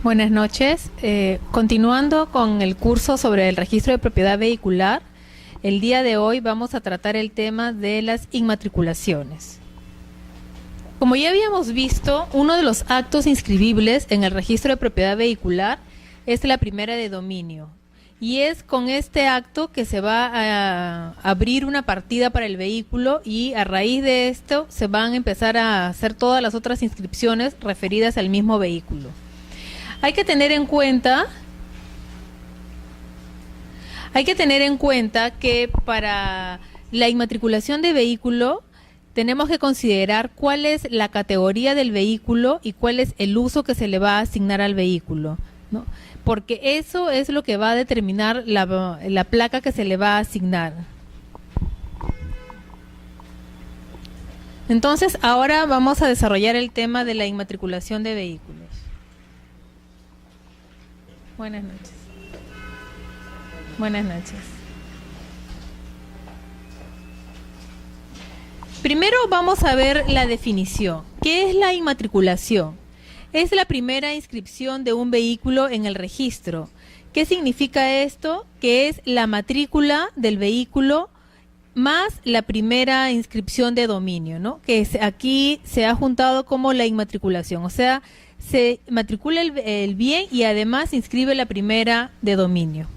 Buenas noches. Continuando con el curso sobre el registro de propiedad vehicular, el día de hoy vamos a tratar el tema de las inmatriculaciones. Como ya habíamos visto, uno de los actos inscribibles en el registro de propiedad vehicular es la primera de dominio. Y es con este acto que se va a abrir una partida para el vehículo y a raíz de esto se van a empezar a hacer todas las otras inscripciones referidas al mismo vehículo. Hay que tener en cuenta que para la inmatriculación de vehículo tenemos que considerar cuál es la categoría del vehículo y cuál es el uso que se le va a asignar al vehículo, ¿no? Porque eso es lo que va a determinar la placa que se le va a asignar. Entonces, ahora vamos a desarrollar el tema de la inmatriculación de vehículos. Buenas noches. Buenas noches. Primero vamos a ver la definición. ¿Qué es la inmatriculación? Es la primera inscripción de un vehículo en el registro. ¿Qué significa esto? Que es la matrícula del vehículo más la primera inscripción de dominio, ¿no? Que aquí se ha juntado como la inmatriculación, o sea, se matricula el bien y además inscribe la primera de dominio.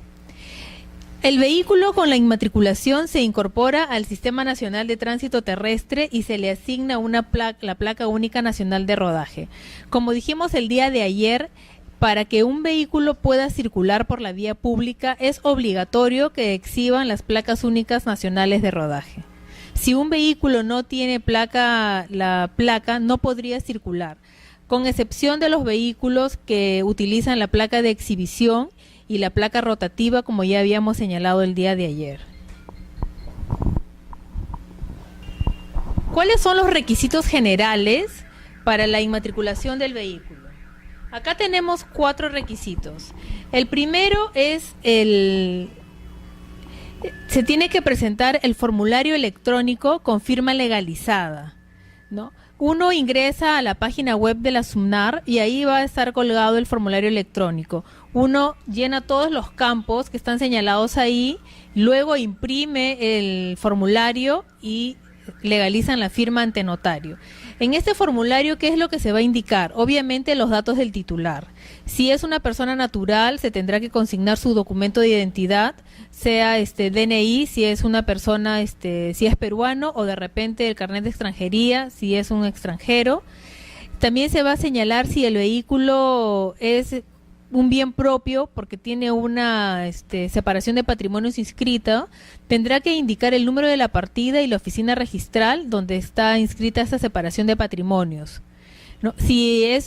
El vehículo con la inmatriculación se incorpora al Sistema Nacional de Tránsito Terrestre y se le asigna la placa única nacional de rodaje. Como dijimos el día de ayer, para que un vehículo pueda circular por la vía pública es obligatorio que exhiban las placas únicas nacionales de rodaje. Si un vehículo no tiene la placa no podría circular, con excepción de los vehículos que utilizan la placa de exhibición y la placa rotativa, como ya habíamos señalado el día de ayer. ¿Cuáles son los requisitos generales para la inmatriculación del vehículo? Acá tenemos 4 requisitos. El primero es se tiene que presentar el formulario electrónico con firma legalizada, ¿no? Uno ingresa a la página web de la SUNAR y ahí va a estar colgado el formulario electrónico. Uno llena todos los campos que están señalados ahí, luego imprime el formulario y legalizan la firma ante notario. En este formulario, ¿qué es lo que se va a indicar? Obviamente los datos del titular. Si es una persona natural, se tendrá que consignar su documento de identidad, sea DNI, si es una persona, si es peruano, o de repente el carnet de extranjería, si es un extranjero. También se va a señalar si el vehículo es un bien propio porque tiene una separación de patrimonios inscrita, tendrá que indicar el número de la partida y la oficina registral donde está inscrita esta separación de patrimonios, ¿no? Si es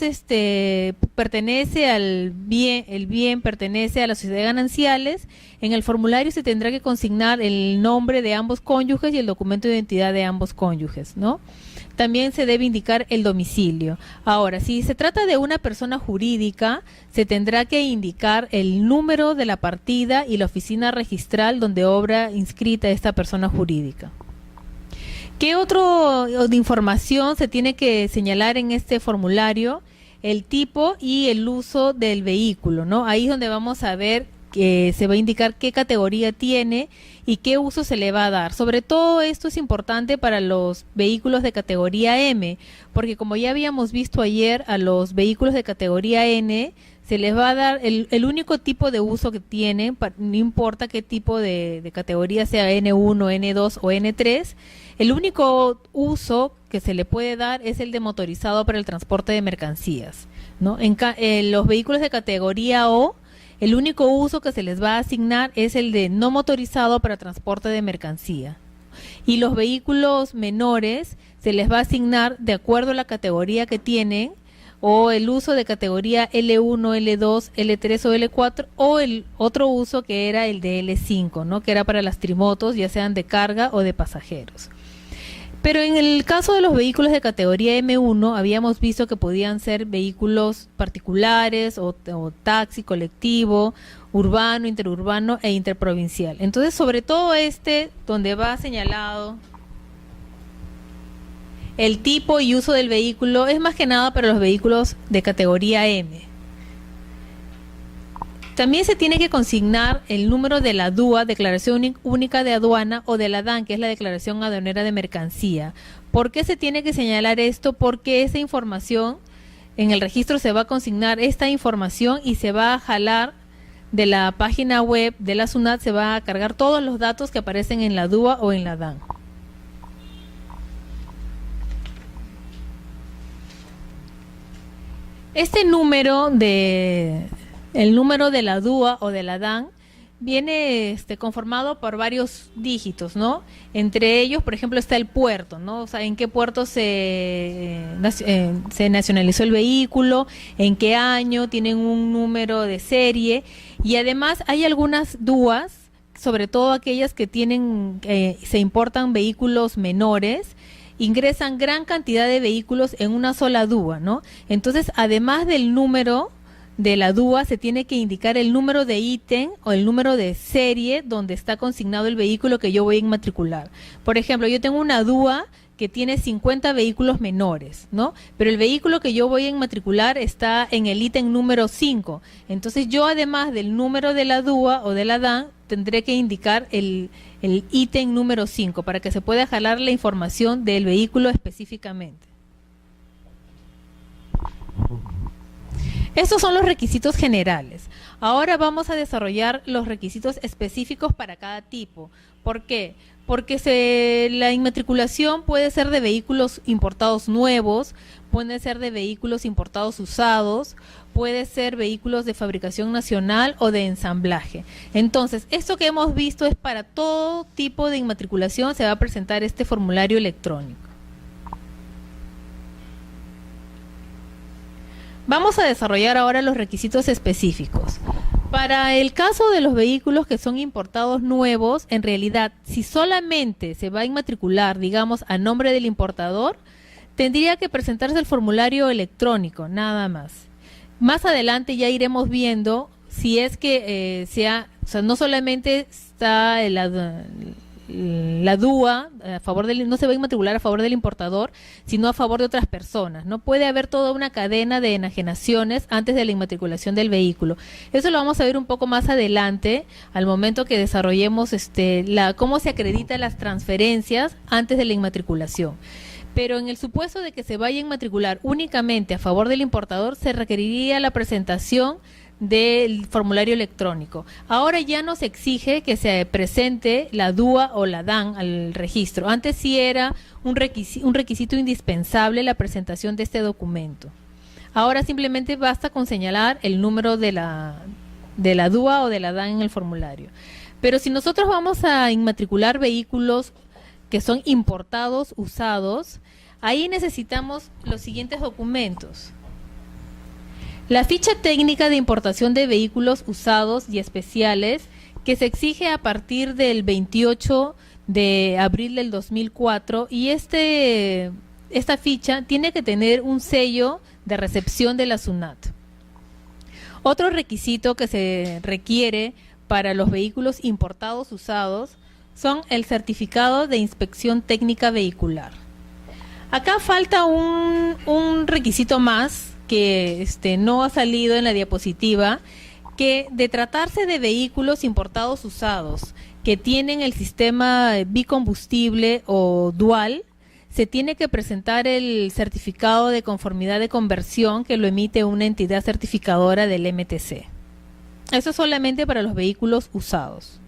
pertenece al bien, el bien pertenece a la sociedad de gananciales, en el formulario se tendrá que consignar el nombre de ambos cónyuges y el documento de identidad de ambos cónyuges, ¿no? También se debe indicar el domicilio. Ahora, si se trata de una persona jurídica, se tendrá que indicar el número de la partida y la oficina registral donde obra inscrita esta persona jurídica. ¿Qué otro de información se tiene que señalar en este formulario? El tipo y el uso del vehículo, ¿no? Ahí es donde vamos a ver que se va a indicar qué categoría tiene y qué uso se le va a dar. Sobre todo esto es importante para los vehículos de categoría M, porque como ya habíamos visto ayer, a los vehículos de categoría N se les va a dar el único tipo de uso que tienen, no importa qué tipo de categoría sea N1, N2 o N3, el único uso que se le puede dar es el de motorizado para el transporte de mercancías, ¿no? En los vehículos de categoría O, el único uso que se les va a asignar es el de no motorizado para transporte de mercancía. Y los vehículos menores se les va a asignar de acuerdo a la categoría que tienen, o el uso de categoría L1, L2, L3 o L4, o el otro uso que era el de L5, ¿no? Que era para las trimotos, ya sean de carga o de pasajeros. Pero en el caso de los vehículos de categoría M1, habíamos visto que podían ser vehículos particulares o taxi, colectivo, urbano, interurbano e interprovincial. Entonces, sobre todo donde va señalado el tipo y uso del vehículo, es más que nada para los vehículos de categoría M. También se tiene que consignar el número de la DUA, Declaración Única de Aduana, o de la DAN, que es la Declaración Aduanera de Mercancía. ¿Por qué se tiene que señalar esto? Porque esa información, en el registro se va a consignar esta información y se va a jalar de la página web de la SUNAT, se va a cargar todos los datos que aparecen en la DUA o en la DAN. Este número el número de la DUA o de la DAN viene conformado por varios dígitos, ¿no? Entre ellos, por ejemplo, está el puerto, ¿no? O sea, en qué puerto se nacionalizó el vehículo, en qué año, tienen un número de serie, y además hay algunas DUAs, sobre todo aquellas que se importan vehículos menores, ingresan gran cantidad de vehículos en una sola DUA, ¿no? Entonces, además del número de la DUA, se tiene que indicar el número de ítem o el número de serie donde está consignado el vehículo que yo voy a inmatricular. Por ejemplo, yo tengo una DUA que tiene 50 vehículos menores, ¿no? Pero el vehículo que yo voy a inmatricular está en el ítem número 5. Entonces yo, además del número de la DUA o de la DAN, tendré que indicar el ítem número 5 para que se pueda jalar la información del vehículo específicamente. Estos son los requisitos generales. Ahora vamos a desarrollar los requisitos específicos para cada tipo. ¿Por qué? Porque la inmatriculación puede ser de vehículos importados nuevos, puede ser de vehículos importados usados, puede ser vehículos de fabricación nacional o de ensamblaje. Entonces, esto que hemos visto es para todo tipo de inmatriculación, se va a presentar este formulario electrónico. Vamos a desarrollar ahora los requisitos específicos. Para el caso de los vehículos que son importados nuevos, en realidad, si solamente se va a inmatricular, digamos, a nombre del importador, tendría que presentarse el formulario electrónico, nada más. Más adelante ya iremos viendo si es que no solamente está la DUA a favor no se va a inmatricular a favor del importador, sino a favor de otras personas. No puede haber toda una cadena de enajenaciones antes de la inmatriculación del vehículo. Eso lo vamos a ver un poco más adelante, al momento que desarrollemos cómo se acreditan las transferencias antes de la inmatriculación. Pero en el supuesto de que se vaya a inmatricular únicamente a favor del importador, se requeriría la presentación del formulario electrónico. Ahora ya no se exige que se presente la DUA o la DAN al registro. Antes sí era un requisito indispensable la presentación de este documento. Ahora simplemente basta con señalar el número de la DUA o de la DAN en el formulario. Pero si nosotros vamos a inmatricular vehículos que son importados, usados, ahí necesitamos los siguientes documentos. La ficha técnica de importación de vehículos usados y especiales, que se exige a partir del 28 de abril del 2004, y esta ficha tiene que tener un sello de recepción de la SUNAT. Otro requisito que se requiere para los vehículos importados usados son el certificado de inspección técnica vehicular. Acá falta un requisito más que no ha salido en la diapositiva, que de tratarse de vehículos importados usados que tienen el sistema bicombustible o dual, se tiene que presentar el certificado de conformidad de conversión que lo emite una entidad certificadora del MTC. Eso es solamente para los vehículos usados.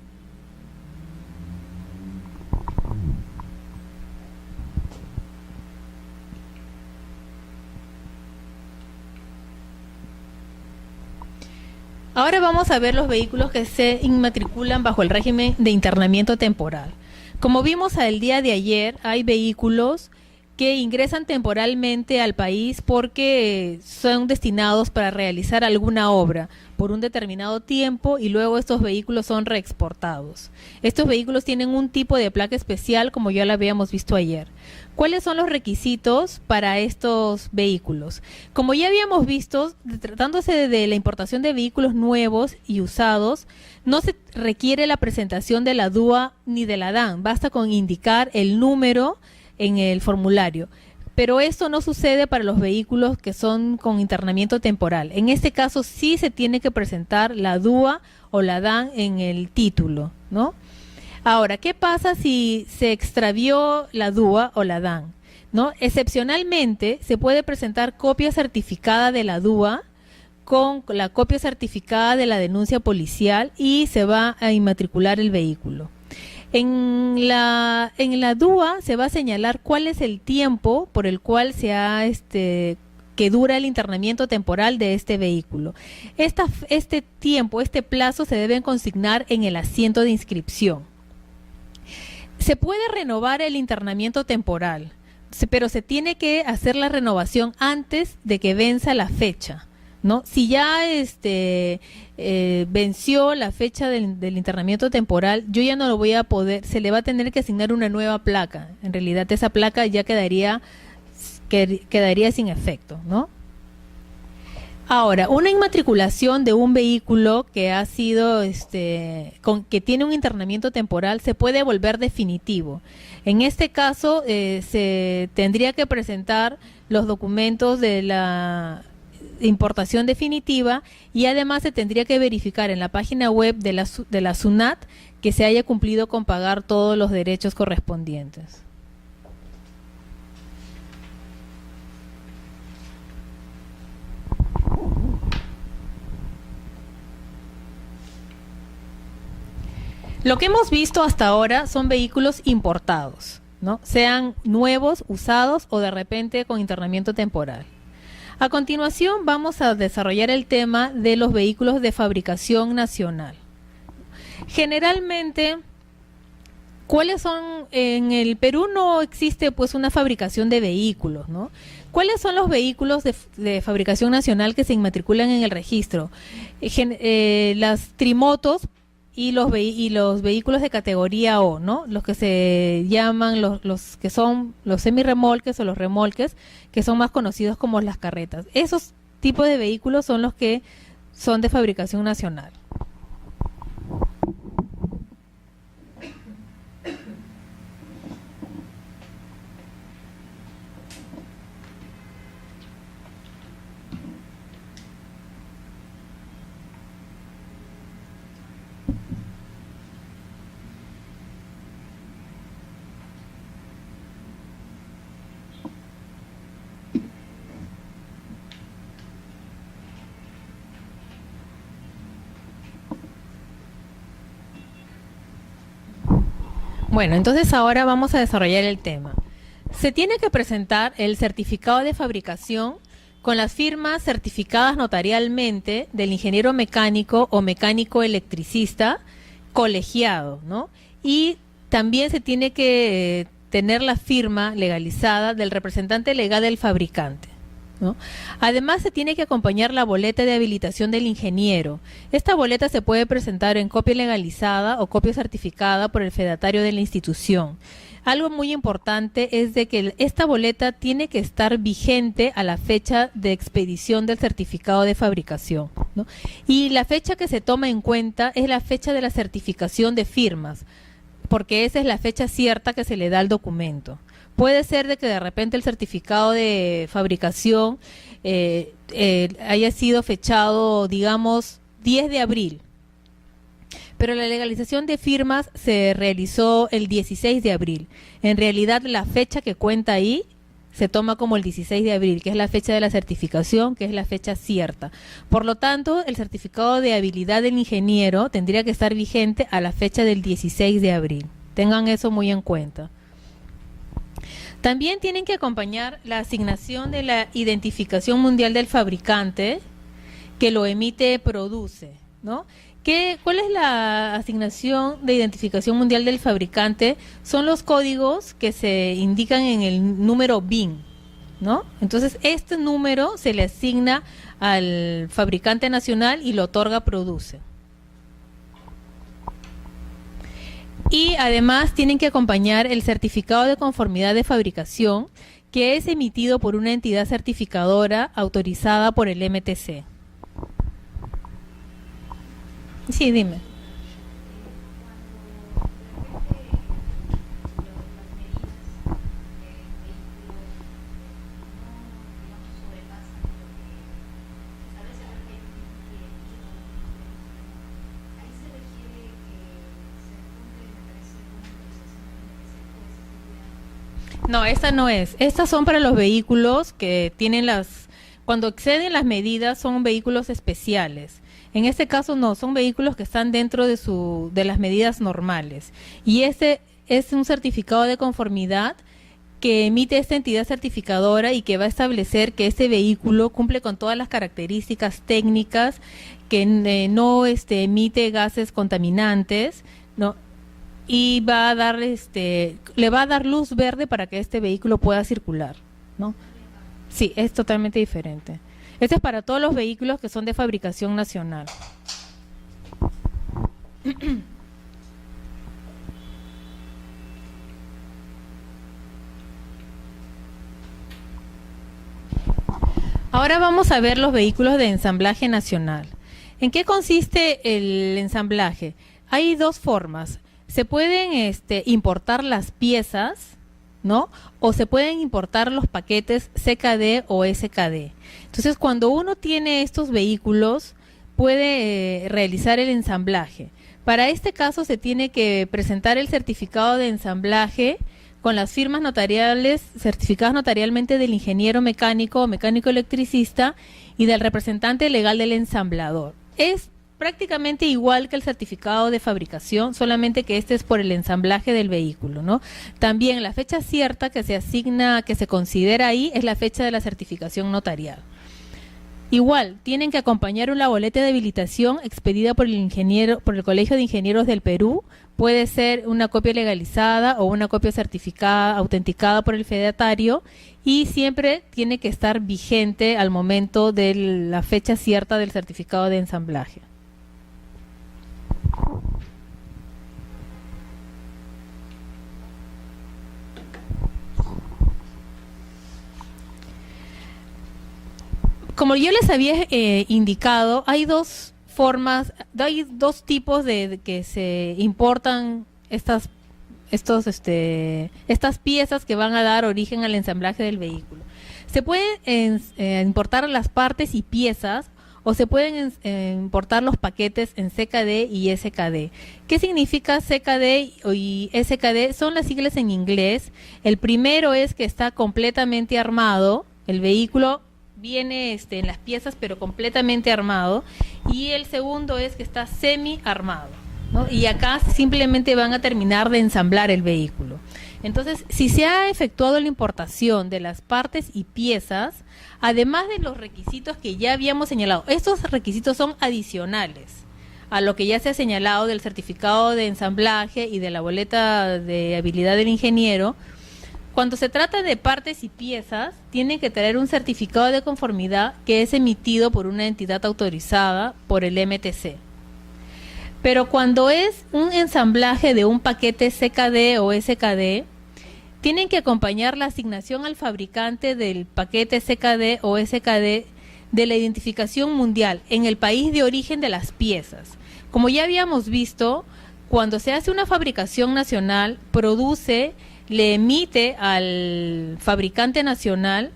Ahora vamos a ver los vehículos que se inmatriculan bajo el régimen de internamiento temporal. Como vimos el día de ayer, hay vehículos que ingresan temporalmente al país porque son destinados para realizar alguna obra por un determinado tiempo y luego estos vehículos son reexportados. Estos vehículos tienen un tipo de placa especial, como ya lo habíamos visto ayer. ¿Cuáles son los requisitos para estos vehículos? Como ya habíamos visto, tratándose de la importación de vehículos nuevos y usados, no se requiere la presentación de la DUA ni de la DAN, basta con indicar el número en el formulario. pero esto no sucede para los vehículos que son con internamiento temporal. En este caso sí se tiene que presentar la DUA o la DAN en el título, ¿no? Ahora, ¿qué pasa si se extravió la DUA o la DAN? ¿No? Excepcionalmente se puede presentar copia certificada de la DUA con la copia certificada de la denuncia policial y se va a inmatricular el vehículo. En la DUA se va a señalar cuál es el tiempo por el cual que dura el internamiento temporal de este vehículo. Este tiempo, este plazo se debe consignar en el asiento de inscripción. Se puede renovar el internamiento temporal, pero se tiene que hacer la renovación antes de que venza la fecha, ¿no? Si ya venció la fecha del internamiento temporal, yo ya no lo voy a poder, se le va a tener que asignar una nueva placa. En realidad esa placa ya quedaría sin efecto, ¿no? Ahora, una inmatriculación de un vehículo que ha sido, que tiene un internamiento temporal, se puede volver definitivo. En este caso, se tendría que presentar los documentos de la importación definitiva y además se tendría que verificar en la página web de la SUNAT que se haya cumplido con pagar todos los derechos correspondientes. Lo que hemos visto hasta ahora son vehículos importados, ¿no? Sean nuevos, usados o de repente con internamiento temporal. A continuación vamos a desarrollar el tema de los vehículos de fabricación nacional. Generalmente, ¿cuáles son? En el Perú no existe pues una fabricación de vehículos, ¿no? ¿Cuáles son los vehículos de fabricación nacional que se inmatriculan en el registro? Las trimotos y los vehículos de categoría O, ¿no? Los que se llaman los que son los semirremolques o los remolques, que son más conocidos como las carretas. Esos tipos de vehículos son los que son de fabricación nacional. Bueno, entonces ahora vamos a desarrollar el tema. Se tiene que presentar el certificado de fabricación con las firmas certificadas notarialmente del ingeniero mecánico o mecánico electricista colegiado, ¿no? Y también se tiene que tener la firma legalizada del representante legal del fabricante, ¿no? Además se tiene que acompañar la boleta de habilitación del ingeniero. Esta boleta se puede presentar en copia legalizada o copia certificada por el fedatario de la institución. Algo muy importante es de que esta boleta tiene que estar vigente a la fecha de expedición del certificado de fabricación, ¿no? Y la fecha que se toma en cuenta es la fecha de la certificación de firmas, porque esa es la fecha cierta que se le da al documento. Puede ser de que de repente el certificado de fabricación haya sido fechado, digamos, 10 de abril, pero la legalización de firmas se realizó el 16 de abril. En realidad la fecha que cuenta ahí se toma como el 16 de abril, que es la fecha de la certificación, que es la fecha cierta. Por lo tanto, el certificado de habilidad del ingeniero tendría que estar vigente a la fecha del 16 de abril. Tengan eso muy en cuenta. También tienen que acompañar la asignación de la identificación mundial del fabricante que lo emite Produce, ¿no? ¿Cuál es la asignación de identificación mundial del fabricante? Son los códigos que se indican en el número BIN, ¿no? Entonces, este número se le asigna al fabricante nacional y lo otorga Produce. Y además tienen que acompañar el certificado de conformidad de fabricación que es emitido por una entidad certificadora autorizada por el MTC. Sí, dime. No, esta no es. Estas son para los vehículos que tienen cuando exceden las medidas son vehículos especiales. En este caso no, son vehículos que están dentro de las medidas normales. Y este es un certificado de conformidad que emite esta entidad certificadora y que va a establecer que este vehículo cumple con todas las características técnicas, que no emite gases contaminantes, ¿no? Y va a dar le va a dar luz verde para que este vehículo pueda circular, ¿no? Sí, es totalmente diferente. Este es para todos los vehículos que son de fabricación nacional. Ahora vamos a ver los vehículos de ensamblaje nacional. ¿En qué consiste el ensamblaje? Hay dos formas. Se pueden importar las piezas, ¿no? O se pueden importar los paquetes CKD o SKD. Entonces, cuando uno tiene estos vehículos, puede realizar el ensamblaje. Para este caso se tiene que presentar el certificado de ensamblaje con las firmas notariales certificadas notarialmente del ingeniero mecánico o mecánico electricista y del representante legal del ensamblador. Es prácticamente igual que el certificado de fabricación, solamente que este es por el ensamblaje del vehículo, ¿no? También la fecha cierta que se asigna, que se considera ahí, es la fecha de la certificación notarial. Igual, tienen que acompañar una boleta de habilitación expedida por el Colegio de Ingenieros del Perú. Puede ser una copia legalizada o una copia certificada, autenticada por el fedatario, y siempre tiene que estar vigente al momento de la fecha cierta del certificado de ensamblaje. Como yo les había indicado, hay dos formas, hay dos tipos de que se importan estas piezas que van a dar origen al ensamblaje del vehículo. Se pueden importar las partes y piezas, o se pueden importar los paquetes en CKD y SKD. ¿Qué significa CKD y SKD? Son las siglas en inglés. El primero es que está completamente armado, el vehículo viene en las piezas pero completamente armado, y el segundo es que está semi armado, ¿no? Y acá simplemente van a terminar de ensamblar el vehículo. Entonces, si se ha efectuado la importación de las partes y piezas, además de los requisitos que ya habíamos señalado, estos requisitos son adicionales a lo que ya se ha señalado del certificado de ensamblaje y de la boleta de habilidad del ingeniero. Cuando se trata de partes y piezas, tienen que traer un certificado de conformidad que es emitido por una entidad autorizada por el MTC. Pero cuando es un ensamblaje de un paquete CKD o SKD, tienen que acompañar la asignación al fabricante del paquete CKD o SKD de la identificación mundial en el país de origen de las piezas. Como ya habíamos visto, cuando se hace una fabricación nacional, le emite al fabricante nacional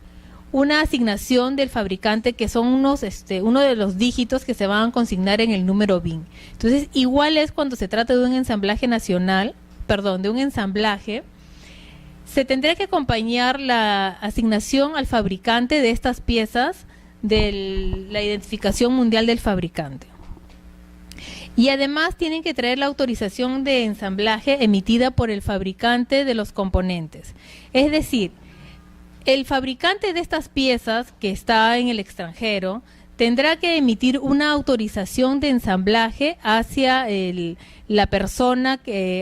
una asignación del fabricante que son uno de los dígitos que se van a consignar en el número BIN. Entonces, igual es cuando se trata de un ensamblaje nacional, de un ensamblaje, se tendría que acompañar la asignación al fabricante de estas piezas de la identificación mundial del fabricante. Y además tienen que traer la autorización de ensamblaje emitida por el fabricante de los componentes. Es decir, el fabricante de estas piezas que está en el extranjero tendrá que emitir una autorización de ensamblaje hacia la persona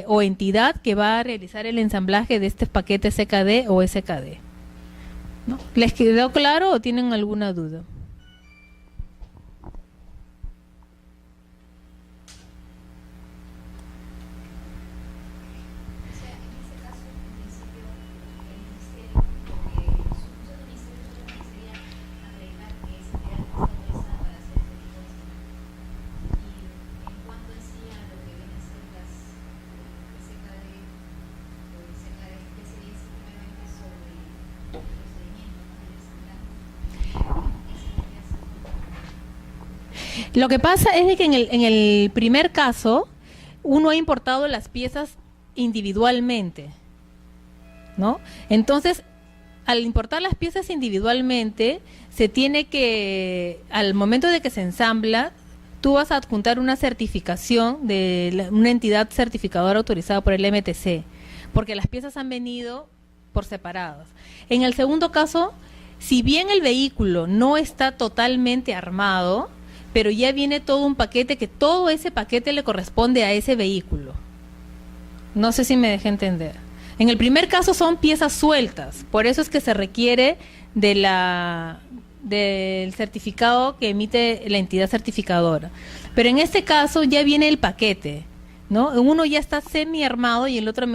o entidad que va a realizar el ensamblaje de este paquete CKD o SKD, ¿no? ¿Les quedó claro o tienen alguna duda? Lo que pasa es de que en el primer caso uno ha importado las piezas individualmente. ¿no? Entonces, al importar las piezas individualmente, se tiene que, al momento de que se ensambla, tú vas a adjuntar una certificación de una entidad certificadora autorizada por el MTC, porque las piezas han venido por separadas. En el segundo caso, si bien el vehículo no está totalmente armado, pero ya viene todo un paquete, que todo ese paquete le corresponde a ese vehículo. No sé si me dejé entender. En el primer caso son piezas sueltas, por eso es que se requiere del certificado que emite la entidad certificadora. Pero en este caso ya viene el paquete, ¿no? Uno ya está semi armado y el otro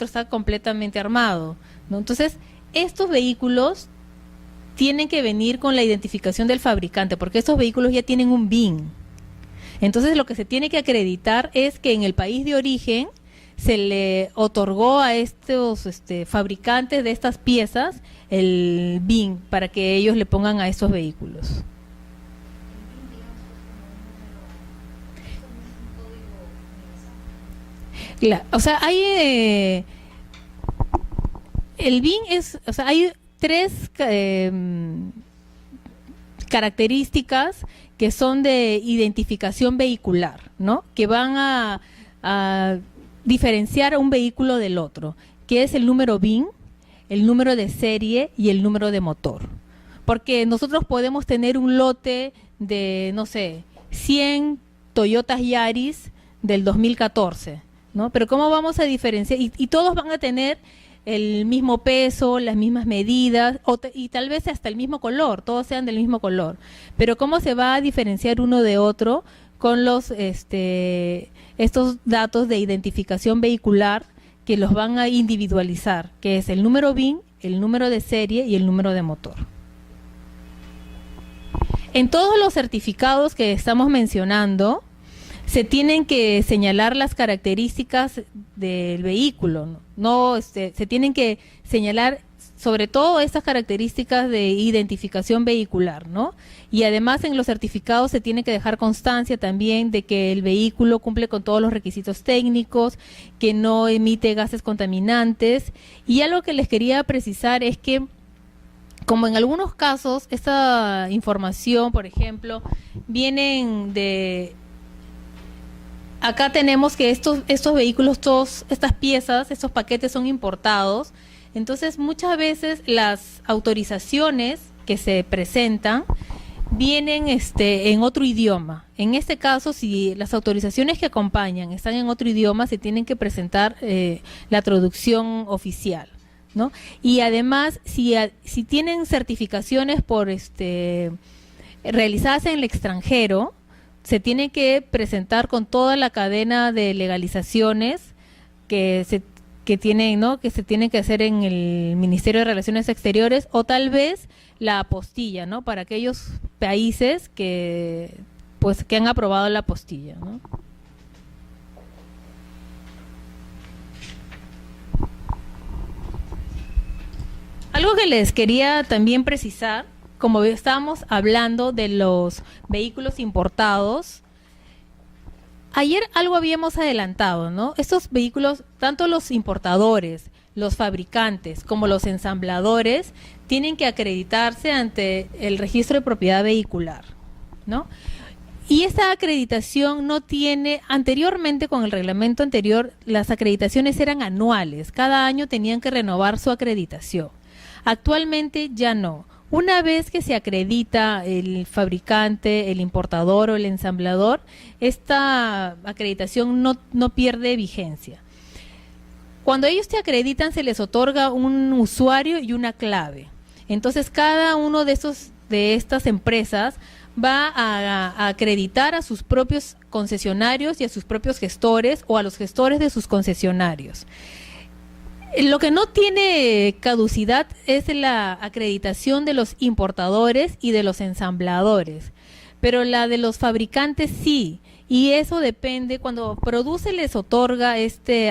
está completamente armado, ¿no? Entonces, estos vehículos tienen que venir con la identificación del fabricante, porque estos vehículos ya tienen un BIN. Entonces, lo que se tiene que acreditar es que en el país de origen se le otorgó a estos fabricantes de estas piezas el BIN para que ellos le pongan a estos vehículos. O sea, hay el BIN es, o sea, hay tres características que son de identificación vehicular, ¿no? Que van a diferenciar un vehículo del otro, que es el número BIN, el número de serie y el número de motor. Porque nosotros podemos tener un lote de, no sé, 100 Toyotas Yaris del 2014, ¿no? Pero ¿cómo vamos a diferenciar? Y todos van a tener el mismo peso, las mismas medidas, y tal vez hasta el mismo color, todos sean del mismo color. Pero ¿cómo se va a diferenciar uno de otro con los estos datos de identificación vehicular que los van a individualizar, que es el número BIN, el número de serie y el número de motor? En todos los certificados que estamos mencionando, se tienen que señalar las características del vehículo, ¿no? Se tienen que señalar sobre todo estas características de identificación vehicular, ¿no? Y además en los certificados se tiene que dejar constancia también de que el vehículo cumple con todos los requisitos técnicos, que no emite gases contaminantes. Y algo que les quería precisar es que, como en algunos casos, esta información, por ejemplo, vienen de... Acá tenemos que estos vehículos, estas piezas, estos paquetes son importados. Entonces, muchas veces las autorizaciones que se presentan vienen en otro idioma. En este caso, si las autorizaciones que acompañan están en otro idioma, se tienen que presentar la traducción oficial, ¿no? Y además, si tienen certificaciones realizadas en el extranjero, se tiene que presentar con toda la cadena de legalizaciones que tienen, ¿no? Que se tienen que hacer en el Ministerio de Relaciones Exteriores, o tal vez la apostilla, ¿no? Para aquellos países que han aprobado la apostilla, ¿no? Algo que les quería también precisar, como estábamos hablando de los vehículos importados, ayer algo habíamos adelantado, ¿no? Estos vehículos, tanto los importadores, los fabricantes, como los ensambladores, tienen que acreditarse ante el registro de propiedad vehicular, ¿no? Y esta acreditación no tiene, anteriormente con el reglamento anterior, las acreditaciones eran anuales, cada año tenían que renovar su acreditación. Actualmente ya no. Una vez que se acredita el fabricante, el importador o el ensamblador, esta acreditación no pierde vigencia. Cuando ellos te acreditan, se les otorga un usuario y una clave. Entonces, cada uno de estas empresas va a acreditar a sus propios concesionarios y a sus propios gestores o a los gestores de sus concesionarios. Lo que no tiene caducidad es la acreditación de los importadores y de los ensambladores, pero la de los fabricantes sí, y eso depende, cuando Produce les otorga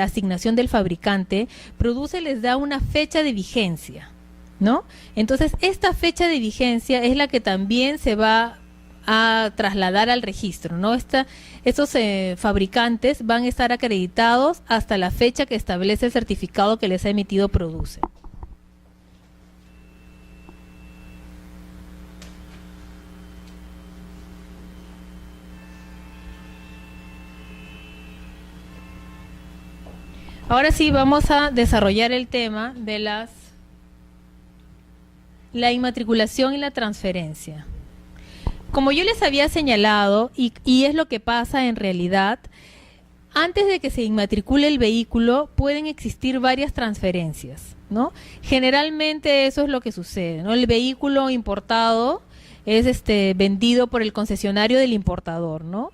asignación del fabricante, Produce les da una fecha de vigencia, ¿no? Entonces, esta fecha de vigencia es la que también se va a trasladar al registro, ¿no? Estos fabricantes van a estar acreditados hasta la fecha que establece el certificado que les ha emitido Produce. Ahora sí vamos a desarrollar el tema de la inmatriculación y la transferencia. Como yo les había señalado, y es lo que pasa en realidad, antes de que se inmatricule el vehículo pueden existir varias transferencias, ¿no? Generalmente eso es lo que sucede, ¿no? El vehículo importado es vendido por el concesionario del importador, ¿no?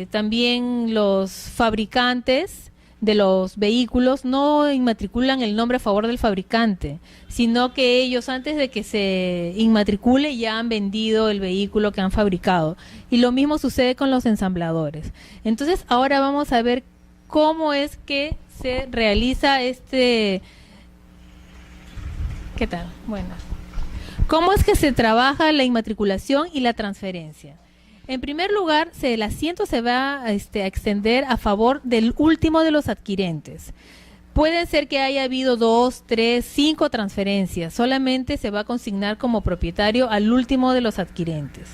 También los fabricantes de los vehículos no inmatriculan el nombre a favor del fabricante, sino que ellos antes de que se inmatricule ya han vendido el vehículo que han fabricado. Y lo mismo sucede con los ensambladores. Entonces ahora vamos a ver cómo es que se realiza ¿qué tal? Bueno, ¿cómo es que se trabaja la inmatriculación y la transferencia? En primer lugar, el asiento se va a extender a favor del último de los adquirentes. Puede ser que haya habido 2, 3, 5 transferencias. Solamente se va a consignar como propietario al último de los adquirentes.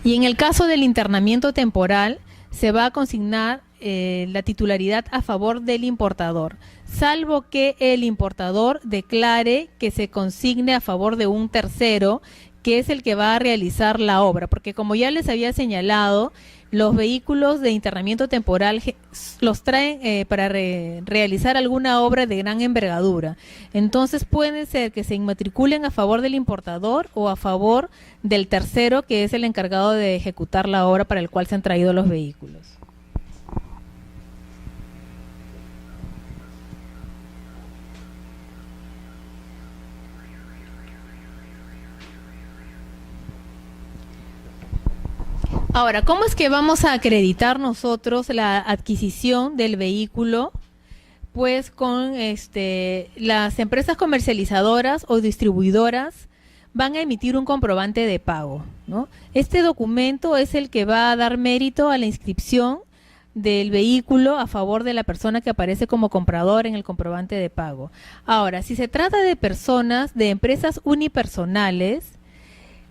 Y en el caso del internamiento temporal, se va a consignar la titularidad a favor del importador, salvo que el importador declare que se consigne a favor de un tercero, que es el que va a realizar la obra, porque como ya les había señalado, los vehículos de internamiento temporal los traen para realizar alguna obra de gran envergadura. Entonces puede ser que se inmatriculen a favor del importador o a favor del tercero, que es el encargado de ejecutar la obra para el cual se han traído los vehículos. Ahora, ¿cómo es que vamos a acreditar nosotros la adquisición del vehículo? Pues con las empresas comercializadoras o distribuidoras van a emitir un comprobante de pago, ¿no? Este documento es el que va a dar mérito a la inscripción del vehículo a favor de la persona que aparece como comprador en el comprobante de pago. Ahora, si se trata de personas, de empresas unipersonales,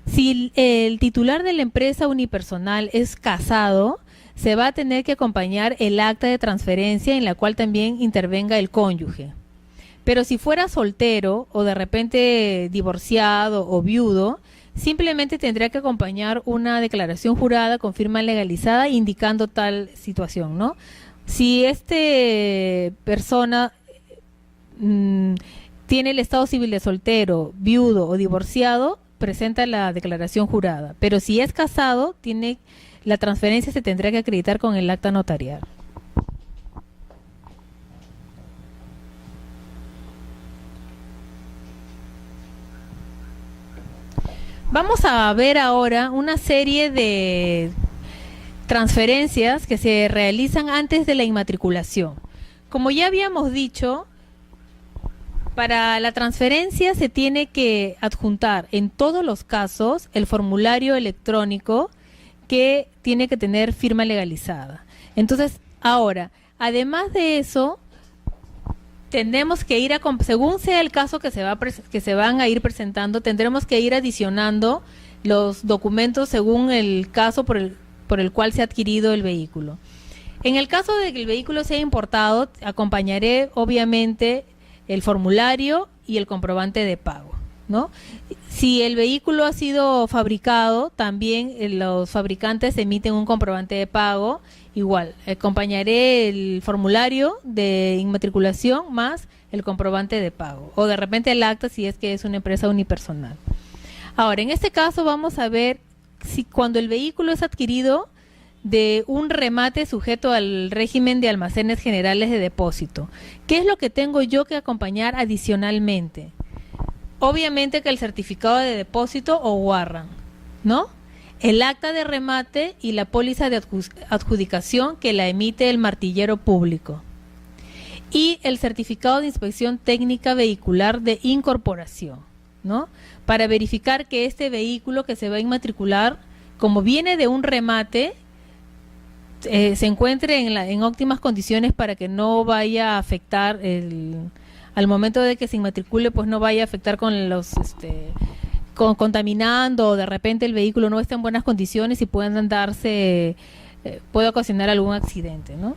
si el titular de la empresa unipersonal es casado, se va a tener que acompañar el acta de transferencia en la cual también intervenga el cónyuge. Pero si fuera soltero o de repente divorciado o viudo, simplemente tendría que acompañar una declaración jurada con firma legalizada indicando tal situación, ¿no? Si persona tiene el estado civil de soltero, viudo o divorciado, presenta la declaración jurada, pero si es casado, la transferencia se tendrá que acreditar con el acta notarial. Vamos a ver ahora una serie de transferencias que se realizan antes de la inmatriculación. Como ya habíamos dicho, para la transferencia se tiene que adjuntar en todos los casos el formulario electrónico que tiene que tener firma legalizada. Entonces, ahora, además de eso, tendremos que ir según sea el caso que se van a ir presentando, tendremos que ir adicionando los documentos según el caso por el cual se ha adquirido el vehículo. En el caso de que el vehículo sea importado, acompañaré obviamente el formulario y el comprobante de pago, ¿no? Si el vehículo ha sido fabricado, también los fabricantes emiten un comprobante de pago. Igual, acompañaré el formulario de inmatriculación más el comprobante de pago, o de repente el acta si es que es una empresa unipersonal. Ahora, en este caso vamos a ver si cuando el vehículo es adquirido de un remate sujeto al régimen de almacenes generales de depósito. ¿Qué es lo que tengo yo que acompañar adicionalmente? Obviamente que el certificado de depósito o warrant, ¿no? El acta de remate y la póliza de adjudicación que la emite el martillero público. Y el certificado de inspección técnica vehicular de incorporación, ¿no? Para verificar que este vehículo que se va a inmatricular como viene de un remate, se encuentre en óptimas condiciones para que no vaya a afectar al momento de que se inmatricule, pues no vaya a afectar con los contaminando, o de repente el vehículo no está en buenas condiciones y puedan darse, puede ocasionar algún accidente, ¿no?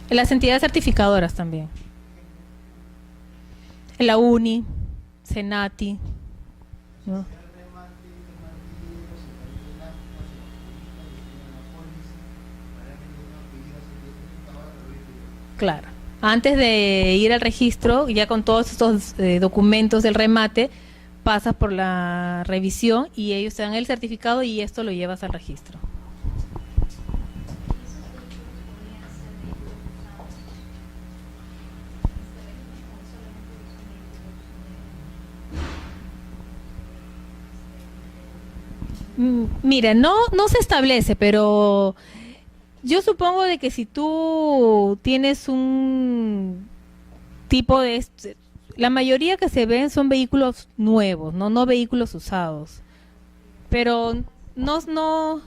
Las entidades certificadoras también. La UNI, Senati, ¿no? Claro. Antes de ir al registro, ya con todos estos documentos del remate, pasas por la revisión y ellos te dan el certificado y esto lo llevas al registro. Mira, no se establece, pero yo supongo de que si tú tienes un tipo de... La mayoría que se ven son vehículos nuevos, no vehículos usados. Pero no.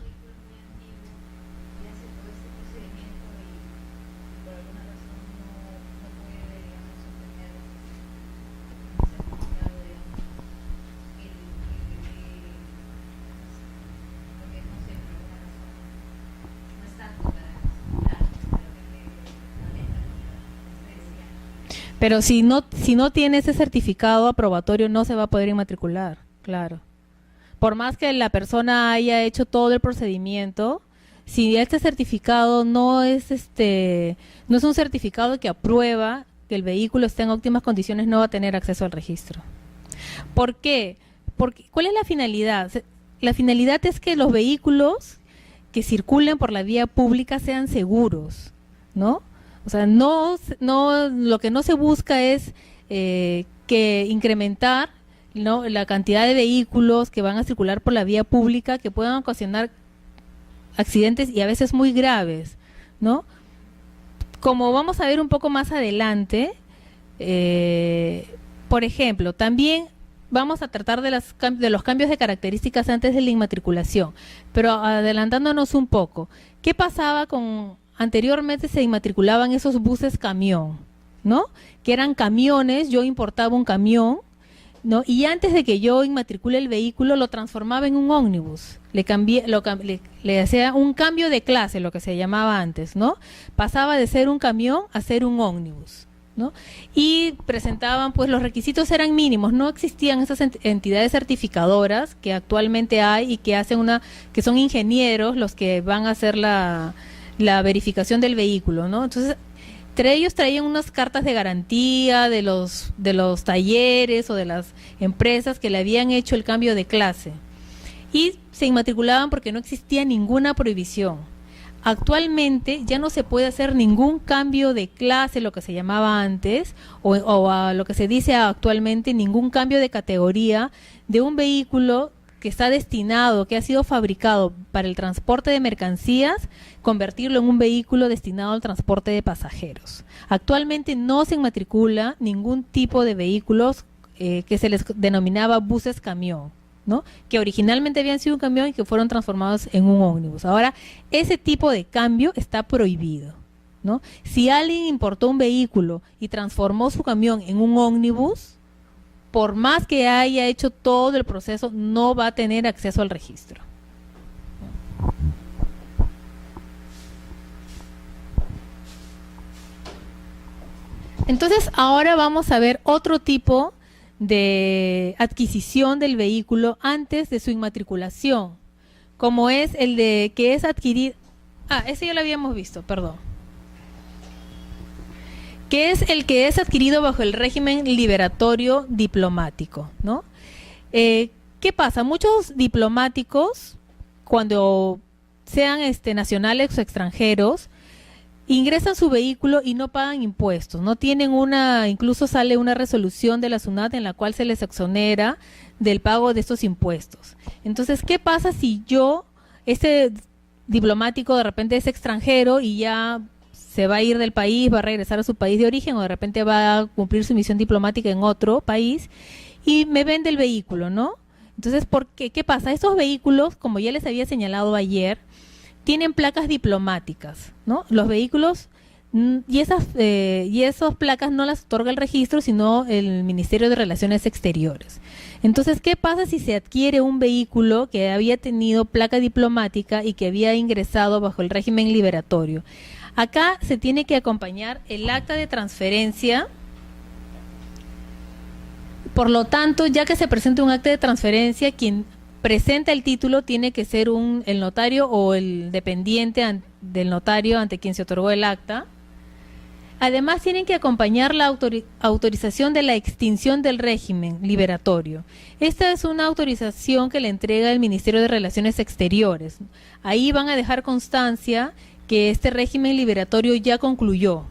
Pero si no tiene ese certificado aprobatorio, no se va a poder inmatricular, claro. Por más que la persona haya hecho todo el procedimiento, si este certificado no es un certificado que aprueba que el vehículo esté en óptimas condiciones, no va a tener acceso al registro. ¿Por qué? ¿Cuál es la finalidad? La finalidad es que los vehículos que circulen por la vía pública sean seguros, ¿no? O sea, lo que no se busca es que incrementar, ¿no?, la cantidad de vehículos que van a circular por la vía pública que puedan ocasionar accidentes y a veces muy graves, ¿no? Como vamos a ver un poco más adelante, por ejemplo, también vamos a tratar de los cambios de características antes de la inmatriculación, pero adelantándonos un poco, ¿qué pasaba anteriormente se inmatriculaban esos buses camión, ¿no? Que eran camiones, yo importaba un camión, ¿no? Y antes de que yo inmatricule el vehículo, lo transformaba en un ómnibus. Le hacía un cambio de clase, lo que se llamaba antes, ¿no? Pasaba de ser un camión a ser un ómnibus, ¿no? Y presentaban, pues los requisitos eran mínimos, no existían esas entidades certificadoras que actualmente hay y que son ingenieros los que van a hacer la verificación del vehículo, ¿no? Entonces, entre ellos traían unas cartas de garantía de los talleres o de las empresas que le habían hecho el cambio de clase y se inmatriculaban porque no existía ninguna prohibición. Actualmente ya no se puede hacer ningún cambio de clase, lo que se llamaba antes, o a lo que se dice actualmente, ningún cambio de categoría de un vehículo que está destinado, que ha sido fabricado para el transporte de mercancías, convertirlo en un vehículo destinado al transporte de pasajeros. Actualmente no se inmatricula ningún tipo de vehículos que se les denominaba buses camión, ¿no? Que originalmente habían sido un camión y que fueron transformados en un ómnibus. Ahora, ese tipo de cambio está prohibido, ¿no? Si alguien importó un vehículo y transformó su camión en un ómnibus, por más que haya hecho todo el proceso, no va a tener acceso al registro. Entonces, ahora vamos a ver otro tipo de adquisición del vehículo antes de su inmatriculación, como es el de que es adquirir... ese ya lo habíamos visto, perdón. Que es el que es adquirido bajo el régimen liberatorio diplomático, ¿no? ¿Qué pasa? Muchos diplomáticos, cuando sean nacionales o extranjeros, ingresan su vehículo y no pagan impuestos, no tienen incluso sale una resolución de la SUNAT en la cual se les exonera del pago de estos impuestos. Entonces, ¿qué pasa si este diplomático de repente es extranjero y ya se va a ir del país, va a regresar a su país de origen o de repente va a cumplir su misión diplomática en otro país y me vende el vehículo, ¿no? Entonces, ¿por qué? ¿Qué pasa? Estos vehículos, como ya les había señalado ayer, tienen placas diplomáticas, ¿no? Los vehículos y esas placas no las otorga el registro, sino el Ministerio de Relaciones Exteriores. Entonces, ¿qué pasa si se adquiere un vehículo que había tenido placa diplomática y que había ingresado bajo el régimen liberatorio? Acá se tiene que acompañar el acta de transferencia. Por lo tanto, ya que se presenta un acta de transferencia, quien presenta el título tiene que ser el notario o el dependiente del notario ante quien se otorgó el acta. Además, tienen que acompañar la autorización de la extinción del régimen liberatorio. Esta es una autorización que le entrega el Ministerio de Relaciones Exteriores. Ahí van a dejar constancia que este régimen liberatorio ya concluyó,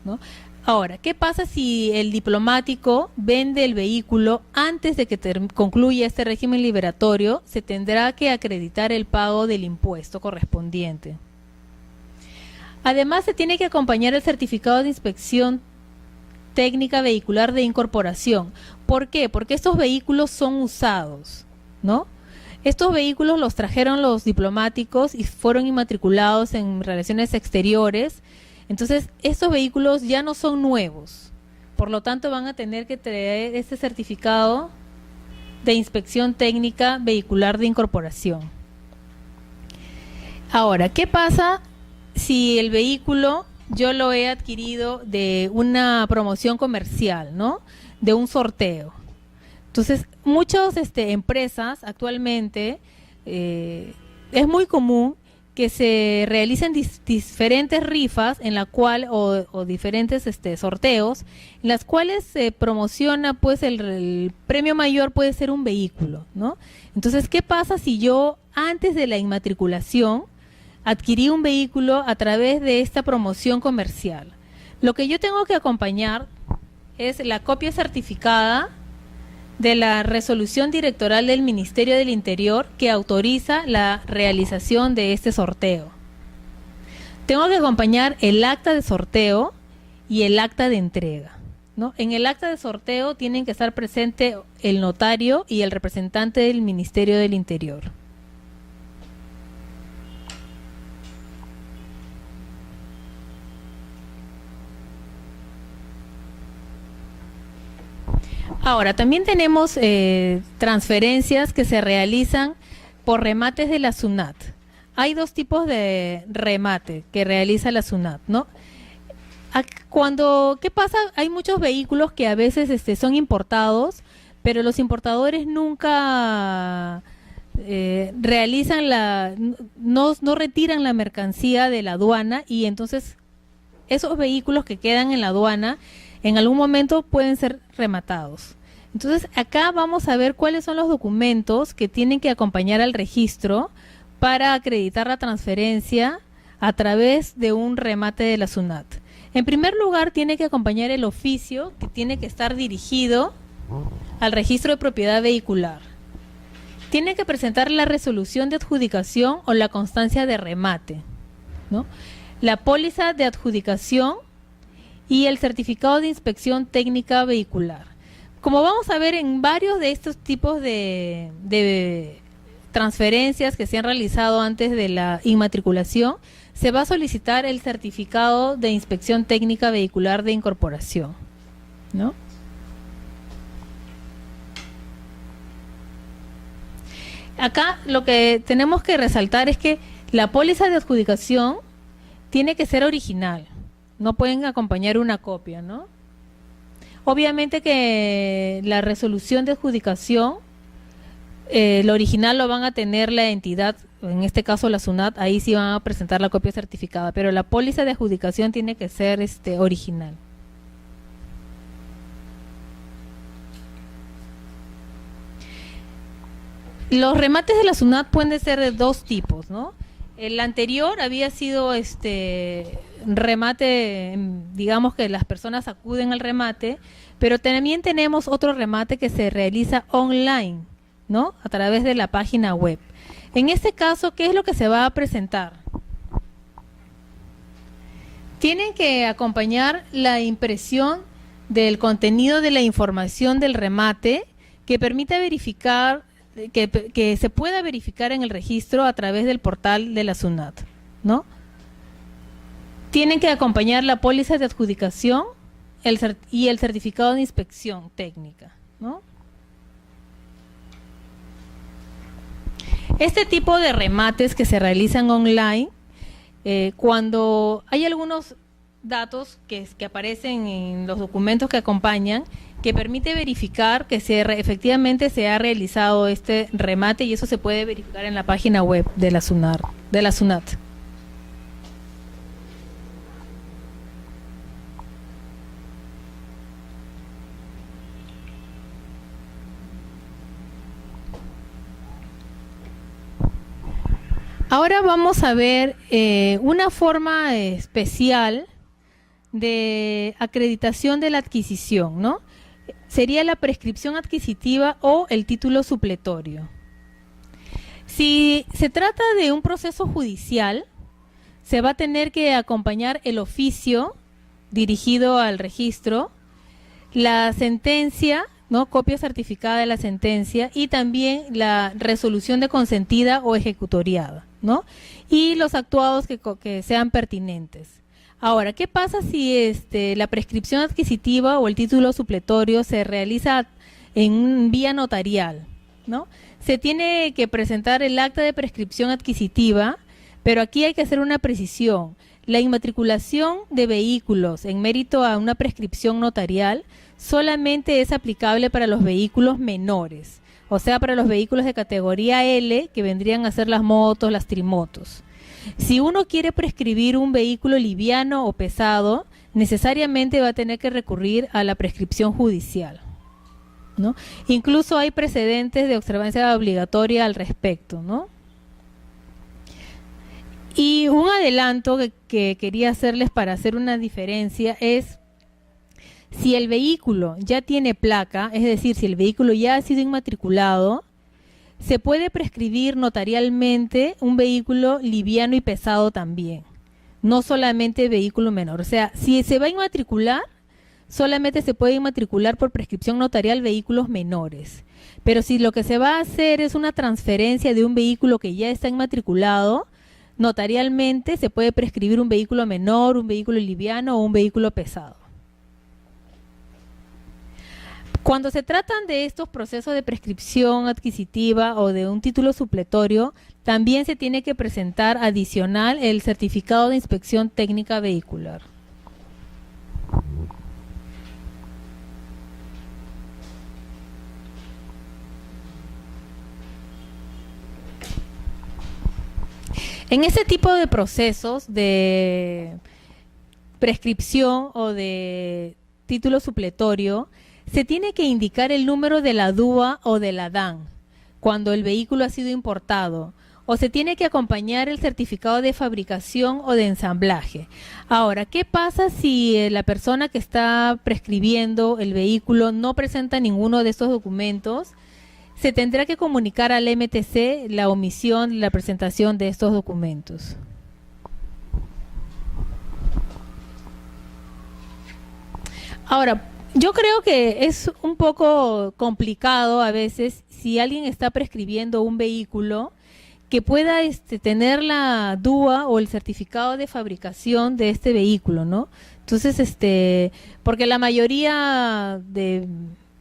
¿no? Ahora, ¿qué pasa si el diplomático vende el vehículo antes de que concluya este régimen liberatorio? Se tendrá que acreditar el pago del impuesto correspondiente. Además, se tiene que acompañar el certificado de inspección técnica vehicular de incorporación. ¿Por qué? Porque estos vehículos son usados, ¿no? Estos vehículos los trajeron los diplomáticos y fueron inmatriculados en Relaciones Exteriores. Entonces, estos vehículos ya no son nuevos. Por lo tanto, van a tener que traer este certificado de inspección técnica vehicular de incorporación. Ahora, ¿qué pasa si el vehículo yo lo he adquirido de una promoción comercial, ¿no? De un sorteo? Entonces, muchas empresas actualmente es muy común que se realicen diferentes rifas en la cual o diferentes sorteos en las cuales se promociona pues el premio mayor puede ser un vehículo, ¿no? Entonces, ¿qué pasa si yo antes de la inmatriculación adquirí un vehículo a través de esta promoción comercial? Lo que yo tengo que acompañar es la copia certificada de la resolución directoral del Ministerio del Interior que autoriza la realización de este sorteo. Tengo que acompañar el acta de sorteo y el acta de entrega, ¿no? En el acta de sorteo tienen que estar presente el notario y el representante del Ministerio del Interior. Ahora, también tenemos transferencias que se realizan por remates de la SUNAT. Hay dos tipos de remate que realiza la SUNAT, ¿no? ¿Qué pasa? Hay muchos vehículos que a veces son importados, pero los importadores nunca no retiran la mercancía de la aduana y entonces esos vehículos que quedan en la aduana en algún momento pueden ser rematados. Entonces, acá vamos a ver cuáles son los documentos que tienen que acompañar al registro para acreditar la transferencia a través de un remate de la SUNAT. En primer lugar, tiene que acompañar el oficio que tiene que estar dirigido al registro de propiedad vehicular. Tiene que presentar la resolución de adjudicación o la constancia de remate, ¿no? La póliza de adjudicación y el certificado de inspección técnica vehicular. Como vamos a ver en varios de estos tipos de transferencias que se han realizado antes de la inmatriculación, se va a solicitar el certificado de inspección técnica vehicular de incorporación, ¿no? Acá lo que tenemos que resaltar es que la póliza de adjudicación tiene que ser original, no pueden acompañar una copia, ¿no? Obviamente que la resolución de adjudicación, el original lo van a tener la entidad, en este caso la SUNAT, ahí sí van a presentar la copia certificada, pero la póliza de adjudicación tiene que ser original. Los remates de la SUNAT pueden ser de dos tipos, ¿no? El anterior había sido remate, digamos que las personas acuden al remate, pero también tenemos otro remate que se realiza online, ¿no? A través de la página web. En este caso, ¿qué es lo que se va a presentar? Tienen que acompañar la impresión del contenido de la información del remate que permita verificar, que se pueda verificar en el registro a través del portal de la SUNAT, ¿no? Tienen que acompañar la póliza de adjudicación y el certificado de inspección técnica, ¿no? Este tipo de remates que se realizan online, cuando hay algunos datos que aparecen en los documentos que acompañan, que permite verificar que efectivamente se ha realizado este remate, y eso se puede verificar en la página web de la SUNAT. Ahora vamos a ver una forma especial de acreditación de la adquisición, ¿no? Sería la prescripción adquisitiva o el título supletorio. Si se trata de un proceso judicial, se va a tener que acompañar el oficio dirigido al registro, la sentencia, ¿no? Copia certificada de la sentencia, y también la resolución de consentida o ejecutoriada, ¿no? Y los actuados que sean pertinentes. Ahora, ¿qué pasa si la prescripción adquisitiva o el título supletorio se realiza en vía notarial, ¿no? Se tiene que presentar el acta de prescripción adquisitiva, pero aquí hay que hacer una precisión. La inmatriculación de vehículos en mérito a una prescripción notarial solamente es aplicable para los vehículos menores, o sea, para los vehículos de categoría L, que vendrían a ser las motos, las trimotos. Si uno quiere prescribir un vehículo liviano o pesado, necesariamente va a tener que recurrir a la prescripción judicial, ¿no? Incluso hay precedentes de observancia obligatoria al respecto, ¿no? Y un adelanto que quería hacerles para hacer una diferencia es: si el vehículo ya tiene placa, es decir, si el vehículo ya ha sido inmatriculado, se puede prescribir notarialmente un vehículo liviano y pesado también, no solamente vehículo menor. O sea, si se va a inmatricular, solamente se puede inmatricular por prescripción notarial vehículos menores. Pero si lo que se va a hacer es una transferencia de un vehículo que ya está inmatriculado, notarialmente se puede prescribir un vehículo menor, un vehículo liviano o un vehículo pesado. Cuando se tratan de estos procesos de prescripción adquisitiva o de un título supletorio, también se tiene que presentar adicional el certificado de inspección técnica vehicular. En ese tipo de procesos de prescripción o de título supletorio, se tiene que indicar el número de la DUA o de la DAN cuando el vehículo ha sido importado, o se tiene que acompañar el certificado de fabricación o de ensamblaje. Ahora, ¿qué pasa si la persona que está prescribiendo el vehículo no presenta ninguno de estos documentos? Se tendrá que comunicar al MTC la omisión de la presentación de estos documentos. Ahora, yo creo que es un poco complicado a veces si alguien está prescribiendo un vehículo que pueda tener la DUA o el certificado de fabricación de este vehículo, ¿no? Entonces, porque la mayoría de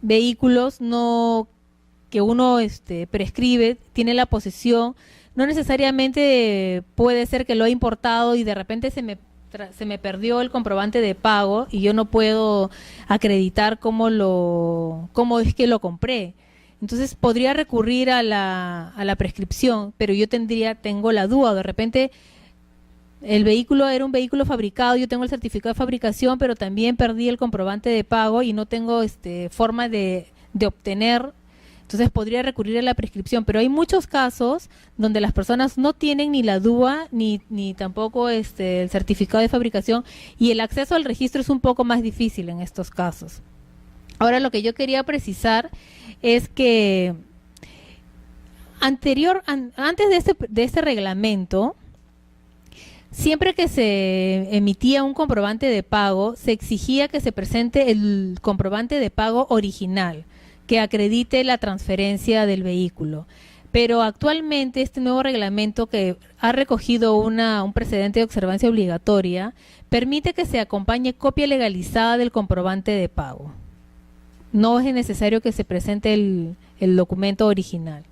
vehículos que uno prescribe tiene la posesión, no necesariamente puede ser que lo ha importado y de repente se me perdió el comprobante de pago y yo no puedo acreditar cómo es que lo compré. Entonces podría recurrir a la prescripción, pero yo tengo la duda. De repente el vehículo era un vehículo fabricado, yo tengo el certificado de fabricación, pero también perdí el comprobante de pago y no tengo forma de obtener. Entonces podría recurrir a la prescripción, pero hay muchos casos donde las personas no tienen ni la DUA ni tampoco el certificado de fabricación, y el acceso al registro es un poco más difícil en estos casos. Ahora, lo que yo quería precisar es que antes de este reglamento Siempre que se emitía un comprobante de pago, se exigía que se presente el comprobante de pago original, que acredite la transferencia del vehículo. Pero actualmente este nuevo reglamento, que ha recogido un precedente de observancia obligatoria, permite que se acompañe copia legalizada del comprobante de pago. No es necesario que se presente el documento original.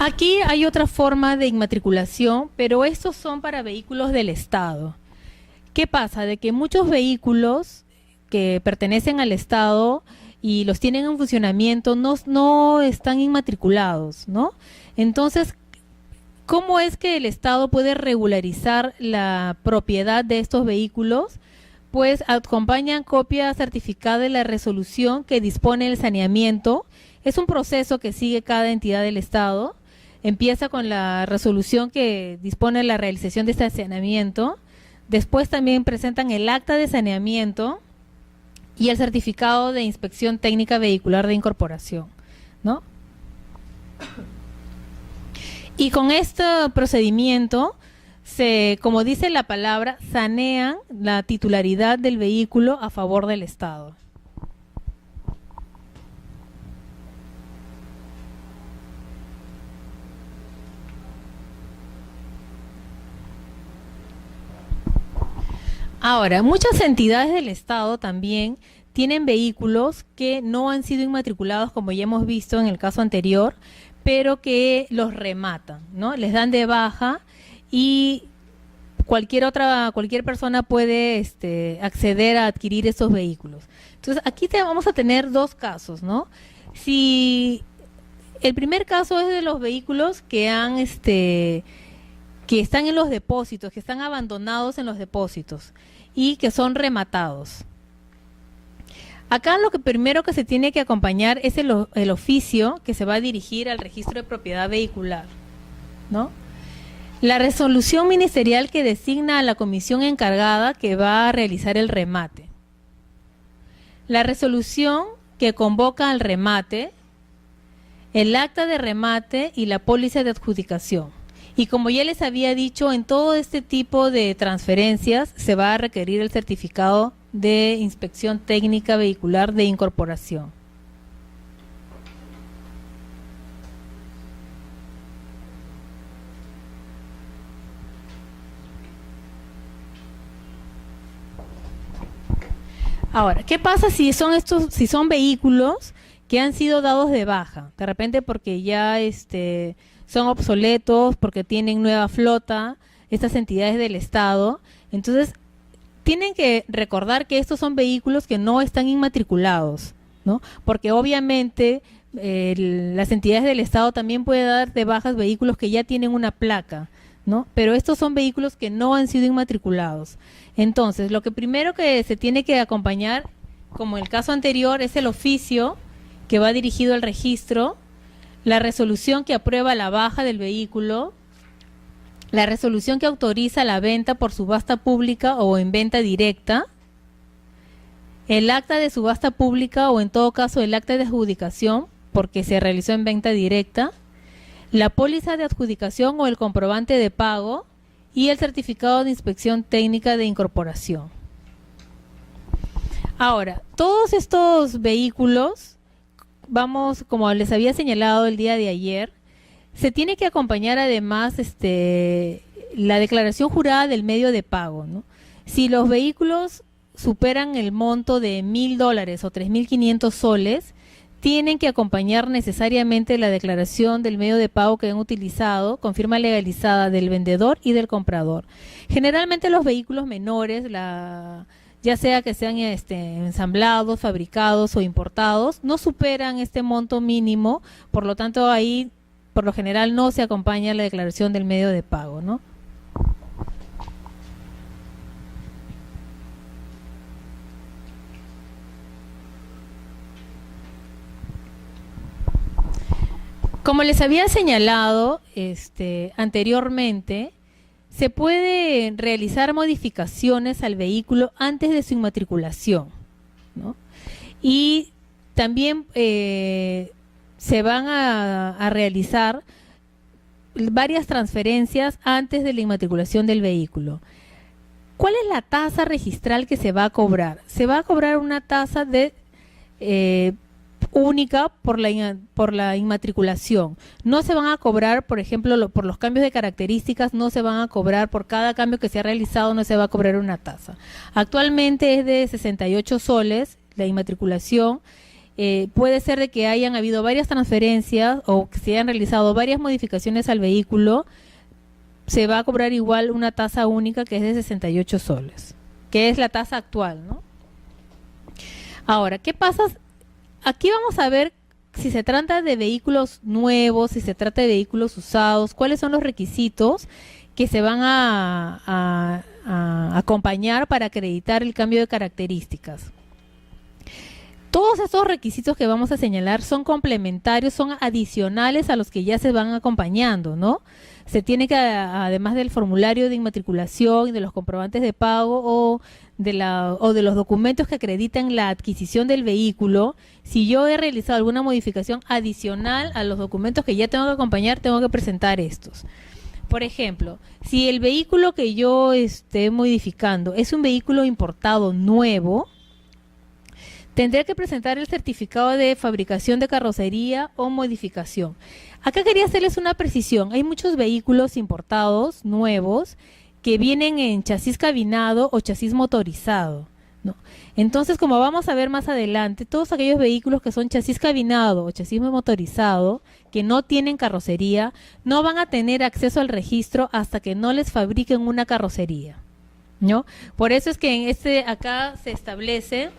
Aquí hay otra forma de inmatriculación, pero estos son para vehículos del Estado. ¿Qué pasa? De que muchos vehículos que pertenecen al Estado y los tienen en funcionamiento no están inmatriculados, ¿no? Entonces, ¿cómo es que el Estado puede regularizar la propiedad de estos vehículos? Pues acompañan copia certificada de la resolución que dispone el saneamiento. Es un proceso que sigue cada entidad del Estado. Empieza con la resolución que dispone la realización de este saneamiento. Después también presentan el acta de saneamiento y el certificado de inspección técnica vehicular de incorporación, ¿no? Y con este procedimiento como dice la palabra, sanean la titularidad del vehículo a favor del Estado. Ahora, muchas entidades del Estado también tienen vehículos que no han sido inmatriculados, como ya hemos visto en el caso anterior, pero que los rematan, ¿no? Les dan de baja y cualquier persona puede acceder a adquirir esos vehículos. Entonces, aquí vamos a tener dos casos, ¿no? Si el primer caso es de los vehículos que que están en los depósitos, que están abandonados en los depósitos y que son rematados. Acá lo que primero que se tiene que acompañar es el oficio que se va a dirigir al registro de propiedad vehicular, ¿no? La resolución ministerial que designa a la comisión encargada que va a realizar el remate. La resolución que convoca al remate, el acta de remate y la póliza de adjudicación. Y como ya les había dicho, en todo este tipo de transferencias se va a requerir el certificado de inspección técnica vehicular de incorporación. Ahora, ¿qué pasa si son vehículos que han sido dados de baja? De repente porque ya son obsoletos, porque tienen nueva flota, estas entidades del Estado. Entonces, tienen que recordar que estos son vehículos que no están inmatriculados, ¿no? Porque obviamente las entidades del Estado también pueden dar de bajas vehículos que ya tienen una placa, ¿no? Pero estos son vehículos que no han sido inmatriculados. Entonces, lo que primero que se tiene que acompañar, como el caso anterior, es el oficio que va dirigido al registro, la resolución que aprueba la baja del vehículo, la resolución que autoriza la venta por subasta pública o en venta directa, el acta de subasta pública o en todo caso el acta de adjudicación porque se realizó en venta directa, la póliza de adjudicación o el comprobante de pago y el certificado de inspección técnica de incorporación. Ahora, todos estos vehículos, como les había señalado el día de ayer, se tiene que acompañar además la declaración jurada del medio de pago, ¿no? Si los vehículos superan el monto de $1,000 o 3.500 soles, tienen que acompañar necesariamente la declaración del medio de pago que han utilizado con firma legalizada del vendedor y del comprador. Generalmente los vehículos menores, ya sea que sean ensamblados, fabricados o importados, no superan este monto mínimo, por lo tanto ahí por lo general no se acompaña la declaración del medio de pago, ¿no? Como les había señalado, anteriormente, se puede realizar modificaciones al vehículo antes de su inmatriculación, ¿no? Y también se van a realizar varias transferencias antes de la inmatriculación del vehículo. ¿Cuál es la tasa registral que se va a cobrar? Se va a cobrar una tasa única por la inmatriculación. No se van a cobrar, por ejemplo, por los cambios de características, no se van a cobrar por cada cambio que se ha realizado, no se va a cobrar una tasa. Actualmente es de 68 soles la inmatriculación. Puede ser de que hayan habido varias transferencias o que se hayan realizado varias modificaciones al vehículo. Se va a cobrar igual una tasa única que es de 68 soles, que es la tasa actual, ¿no? Ahora, ¿qué pasa? Aquí vamos a ver si se trata de vehículos nuevos, si se trata de vehículos usados, cuáles son los requisitos que se van a acompañar para acreditar el cambio de características. Todos esos requisitos que vamos a señalar son complementarios, son adicionales a los que ya se van acompañando, ¿no? Se tiene que, además del formulario de inmatriculación y de los comprobantes de pago o de los documentos que acreditan la adquisición del vehículo, si yo he realizado alguna modificación adicional a los documentos que ya tengo que acompañar, tengo que presentar estos. Por ejemplo, si el vehículo que yo esté modificando es un vehículo importado nuevo, tendría que presentar el certificado de fabricación de carrocería o modificación. Acá quería hacerles una precisión. Hay muchos vehículos importados, nuevos, que vienen en chasis cabinado o chasis motorizado, ¿no? Entonces, como vamos a ver más adelante, todos aquellos vehículos que son chasis cabinado o chasis motorizado, que no tienen carrocería, no van a tener acceso al registro hasta que no les fabriquen una carrocería, ¿no? Por eso es que acá se establece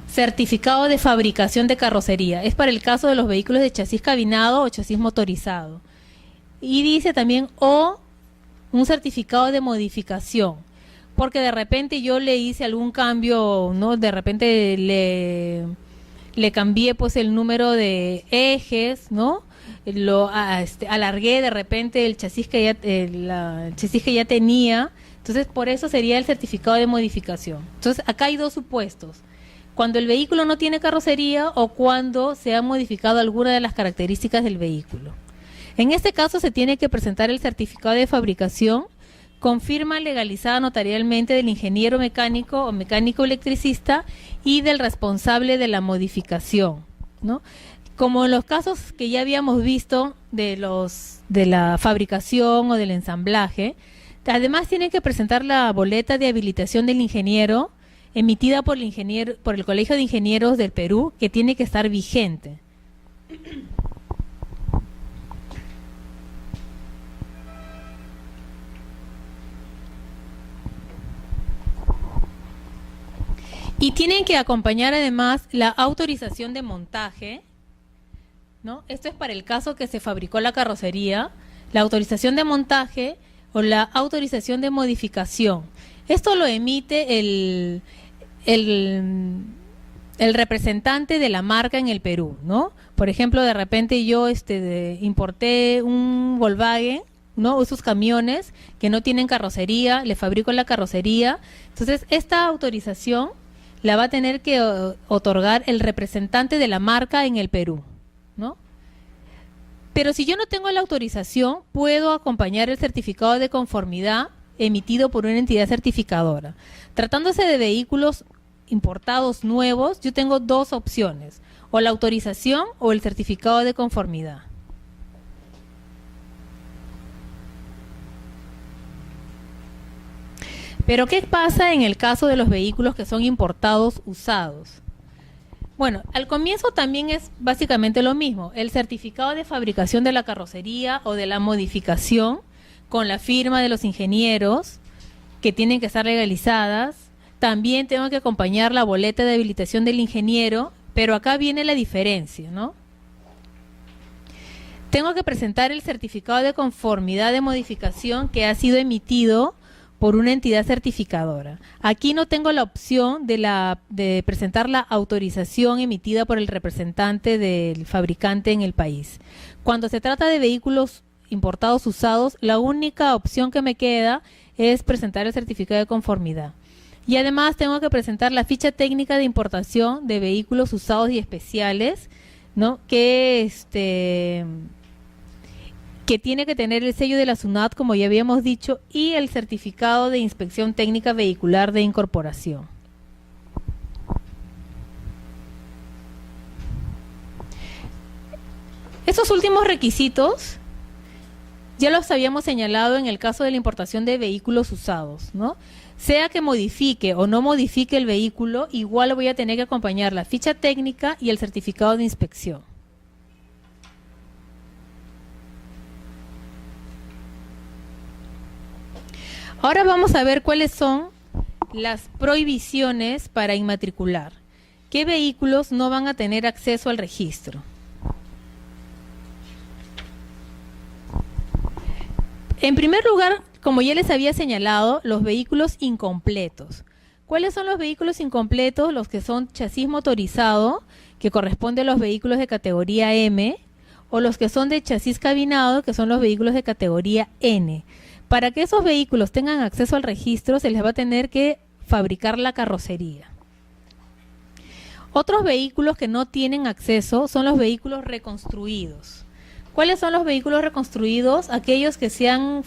certificado de fabricación de carrocería. Es para el caso de los vehículos de chasis cabinado o chasis motorizado. Y dice también o un certificado de modificación, porque de repente yo le hice algún cambio, ¿no? De repente le cambié pues el número de ejes, ¿no? Alargué de repente el chasis el chasis que ya tenía. Entonces, por eso sería el certificado de modificación. Entonces, acá hay dos supuestos: cuando el vehículo no tiene carrocería o cuando se ha modificado alguna de las características del vehículo. En este caso se tiene que presentar el certificado de fabricación con firma legalizada notarialmente del ingeniero mecánico o mecánico electricista y del responsable de la modificación, ¿no? Como en los casos que ya habíamos visto de la fabricación o del ensamblaje, además tienen que presentar la boleta de habilitación del ingeniero emitida por el Colegio de Ingenieros del Perú, que tiene que estar vigente. Y tienen que acompañar además la autorización de montaje, ¿no? Esto es para el caso que se fabricó la carrocería, la autorización de montaje o la autorización de modificación. Esto lo emite el representante de la marca en el Perú, ¿no? Por ejemplo, de repente yo importé un Volkswagen, ¿no? Esos camiones que no tienen carrocería, le fabrico la carrocería. Entonces, esta autorización la va a tener que otorgar el representante de la marca en el Perú, ¿no? Pero si yo no tengo la autorización, puedo acompañar el certificado de conformidad emitido por una entidad certificadora. Tratándose de vehículos importados nuevos, yo tengo dos opciones: o la autorización o el certificado de conformidad. Pero ¿qué pasa en el caso de los vehículos que son importados usados? Bueno, al comienzo también es básicamente lo mismo: el certificado de fabricación de la carrocería o de la modificación con la firma de los ingenieros, que tienen que estar legalizadas. También tengo que acompañar la boleta de habilitación del ingeniero, pero acá viene la diferencia, ¿no? Tengo que presentar el certificado de conformidad de modificación que ha sido emitido por una entidad certificadora. Aquí no tengo la opción de presentar la autorización emitida por el representante del fabricante en el país. Cuando se trata de vehículos importados usados, la única opción que me queda es presentar el certificado de conformidad. Y además tengo que presentar la ficha técnica de importación de vehículos usados y especiales, ¿no? Que tiene que tener el sello de la SUNAT, como ya habíamos dicho, y el certificado de inspección técnica vehicular de incorporación. Estos últimos requisitos ya los habíamos señalado en el caso de la importación de vehículos usados, ¿no? Sea que modifique o no modifique el vehículo, igual voy a tener que acompañar la ficha técnica y el certificado de inspección. Ahora vamos a ver cuáles son las prohibiciones para inmatricular. ¿Qué vehículos no van a tener acceso al registro? En primer lugar, como ya les había señalado, los vehículos incompletos. ¿Cuáles son los vehículos incompletos? Los que son chasis motorizado, que corresponde a los vehículos de categoría M, o los que son de chasis cabinado, que son los vehículos de categoría N. Para que esos vehículos tengan acceso al registro, se les va a tener que fabricar la carrocería. Otros vehículos que no tienen acceso son los vehículos reconstruidos. ¿Cuáles son los vehículos reconstruidos? Aquellos que se han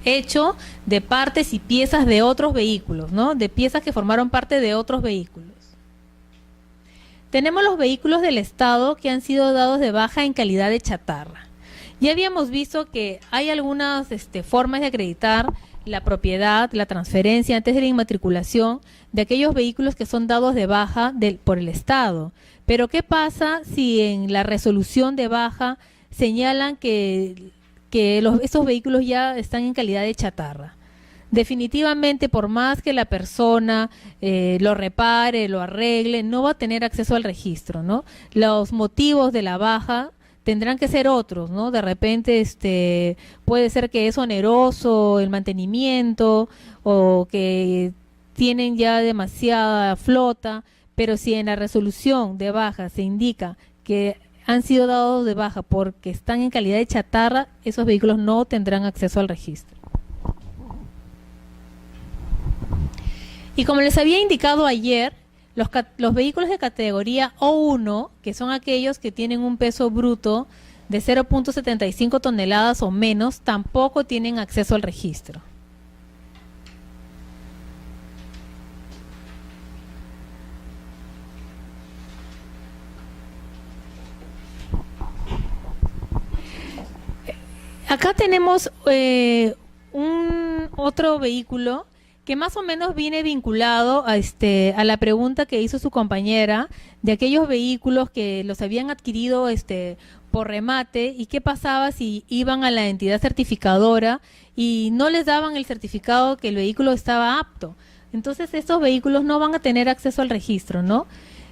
hecho de partes y piezas de otros vehículos, ¿no? De piezas que formaron parte de otros vehículos. Tenemos los vehículos del Estado que han sido dados de baja en calidad de chatarra. Ya habíamos visto que hay algunas formas de acreditar la propiedad, la transferencia antes de la inmatriculación de aquellos vehículos que son dados de baja por el Estado. Pero ¿qué pasa si en la resolución de baja señalan que esos vehículos ya están en calidad de chatarra? Definitivamente, por más que la persona lo repare, lo arregle, no va a tener acceso al registro, ¿no? Los motivos de la baja tendrán que ser otros, ¿no? De repente puede ser que es oneroso el mantenimiento o que tienen ya demasiada flota, pero si en la resolución de baja se indica que han sido dados de baja porque están en calidad de chatarra, esos vehículos no tendrán acceso al registro. Y como les había indicado ayer, los vehículos de categoría O1, que son aquellos que tienen un peso bruto de 0.75 toneladas o menos, tampoco tienen acceso al registro. Acá tenemos otro vehículo que más o menos viene vinculado a la pregunta que hizo su compañera de aquellos vehículos que los habían adquirido por remate y qué pasaba si iban a la entidad certificadora y no les daban el certificado que el vehículo estaba apto. Entonces estos vehículos no van a tener acceso al registro, ¿no?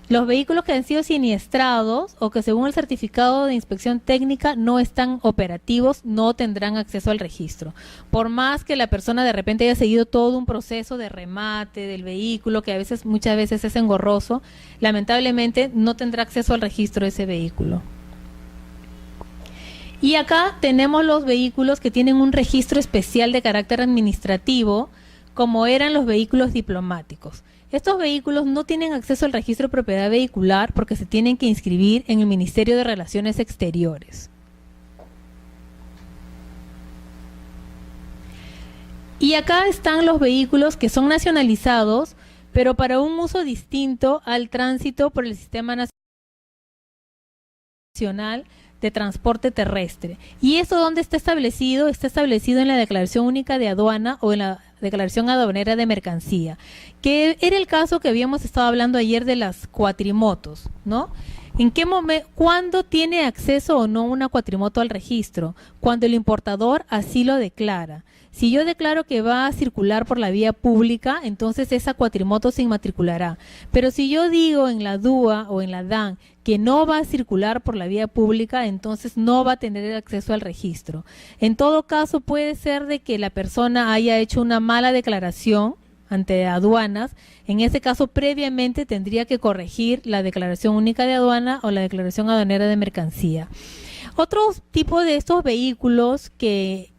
Los vehículos que han sido siniestrados o que según el certificado de inspección técnica no están operativos no tendrán acceso al registro. Por más que la persona de repente haya seguido todo un proceso de remate del vehículo que muchas veces es engorroso, lamentablemente no tendrá acceso al registro de ese vehículo. Y acá tenemos los vehículos que tienen un registro especial de carácter administrativo, como eran los vehículos diplomáticos. Estos vehículos no tienen acceso al registro de propiedad vehicular porque se tienen que inscribir en el Ministerio de Relaciones Exteriores. Y acá están los vehículos que son nacionalizados, pero para un uso distinto al tránsito por el Sistema Nacional de Transporte Terrestre. ¿Y eso dónde está establecido? Está establecido en la Declaración Única de Aduana o en la Declaración Aduanera de Mercancía, que era el caso que habíamos estado hablando ayer de las cuatrimotos, ¿no? ¿En qué momento, cuándo tiene acceso o no una cuatrimoto al registro? Cuando el importador así lo declara. Si yo declaro que va a circular por la vía pública, entonces esa cuatrimoto se inmatriculará. Pero si yo digo en la DUA o en la DAN que no va a circular por la vía pública, entonces no va a tener acceso al registro. En todo caso, puede ser de que la persona haya hecho una mala declaración ante aduanas. En ese caso, previamente tendría que corregir la Declaración Única de Aduana o la Declaración Aduanera de Mercancía. Otro tipo de estos vehículos que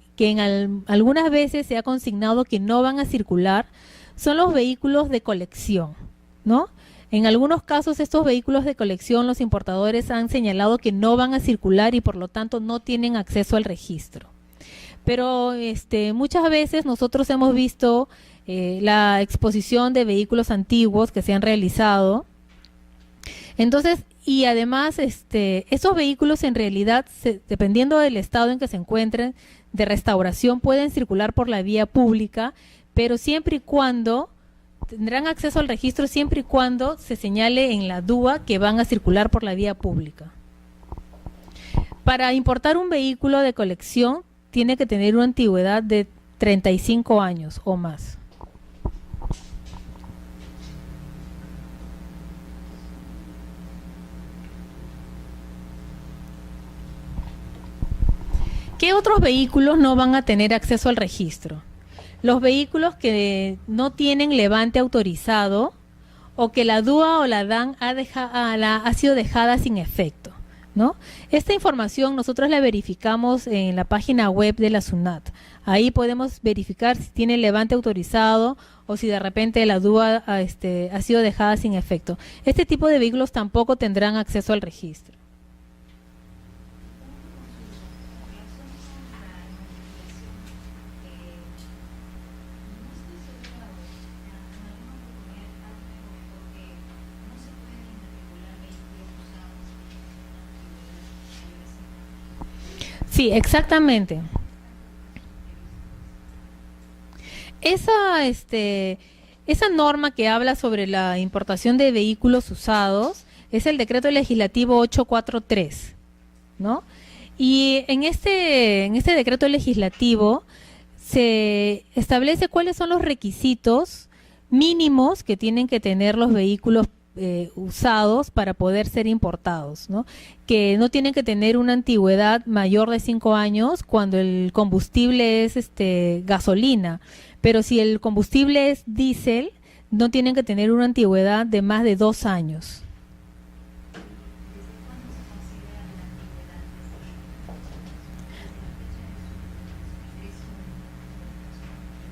algunas veces se ha consignado que no van a circular son los vehículos de colección, ¿no? En algunos casos estos vehículos de colección los importadores han señalado que no van a circular y por lo tanto no tienen acceso al registro. Pero muchas veces nosotros hemos visto la exposición de vehículos antiguos que se han realizado. Entonces, y además estos vehículos en realidad, dependiendo del estado en que se encuentren de restauración, pueden circular por la vía pública, pero siempre y cuando tendrán acceso al registro siempre y cuando se señale en la DUA que van a circular por la vía pública. Para importar un vehículo de colección tiene que tener una antigüedad de 35 años o más. ¿Qué otros vehículos no van a tener acceso al registro? Los vehículos que no tienen levante autorizado o que la DUA o la DAN ha sido dejada sin efecto, ¿no? Esta información nosotros la verificamos en la página web de la SUNAT. Ahí podemos verificar si tiene levante autorizado o si de repente la DUA ha sido dejada sin efecto. Este tipo de vehículos tampoco tendrán acceso al registro. Sí, exactamente. Esa norma que habla sobre la importación de vehículos usados es el decreto legislativo 843, ¿no? Y en este decreto legislativo se establece cuáles son los requisitos mínimos que tienen que tener los vehículos usados para poder ser importados, ¿no? Que no tienen que tener una antigüedad mayor de 5 años cuando el combustible es gasolina, pero si el combustible es diésel, no tienen que tener una antigüedad de más de 2 años.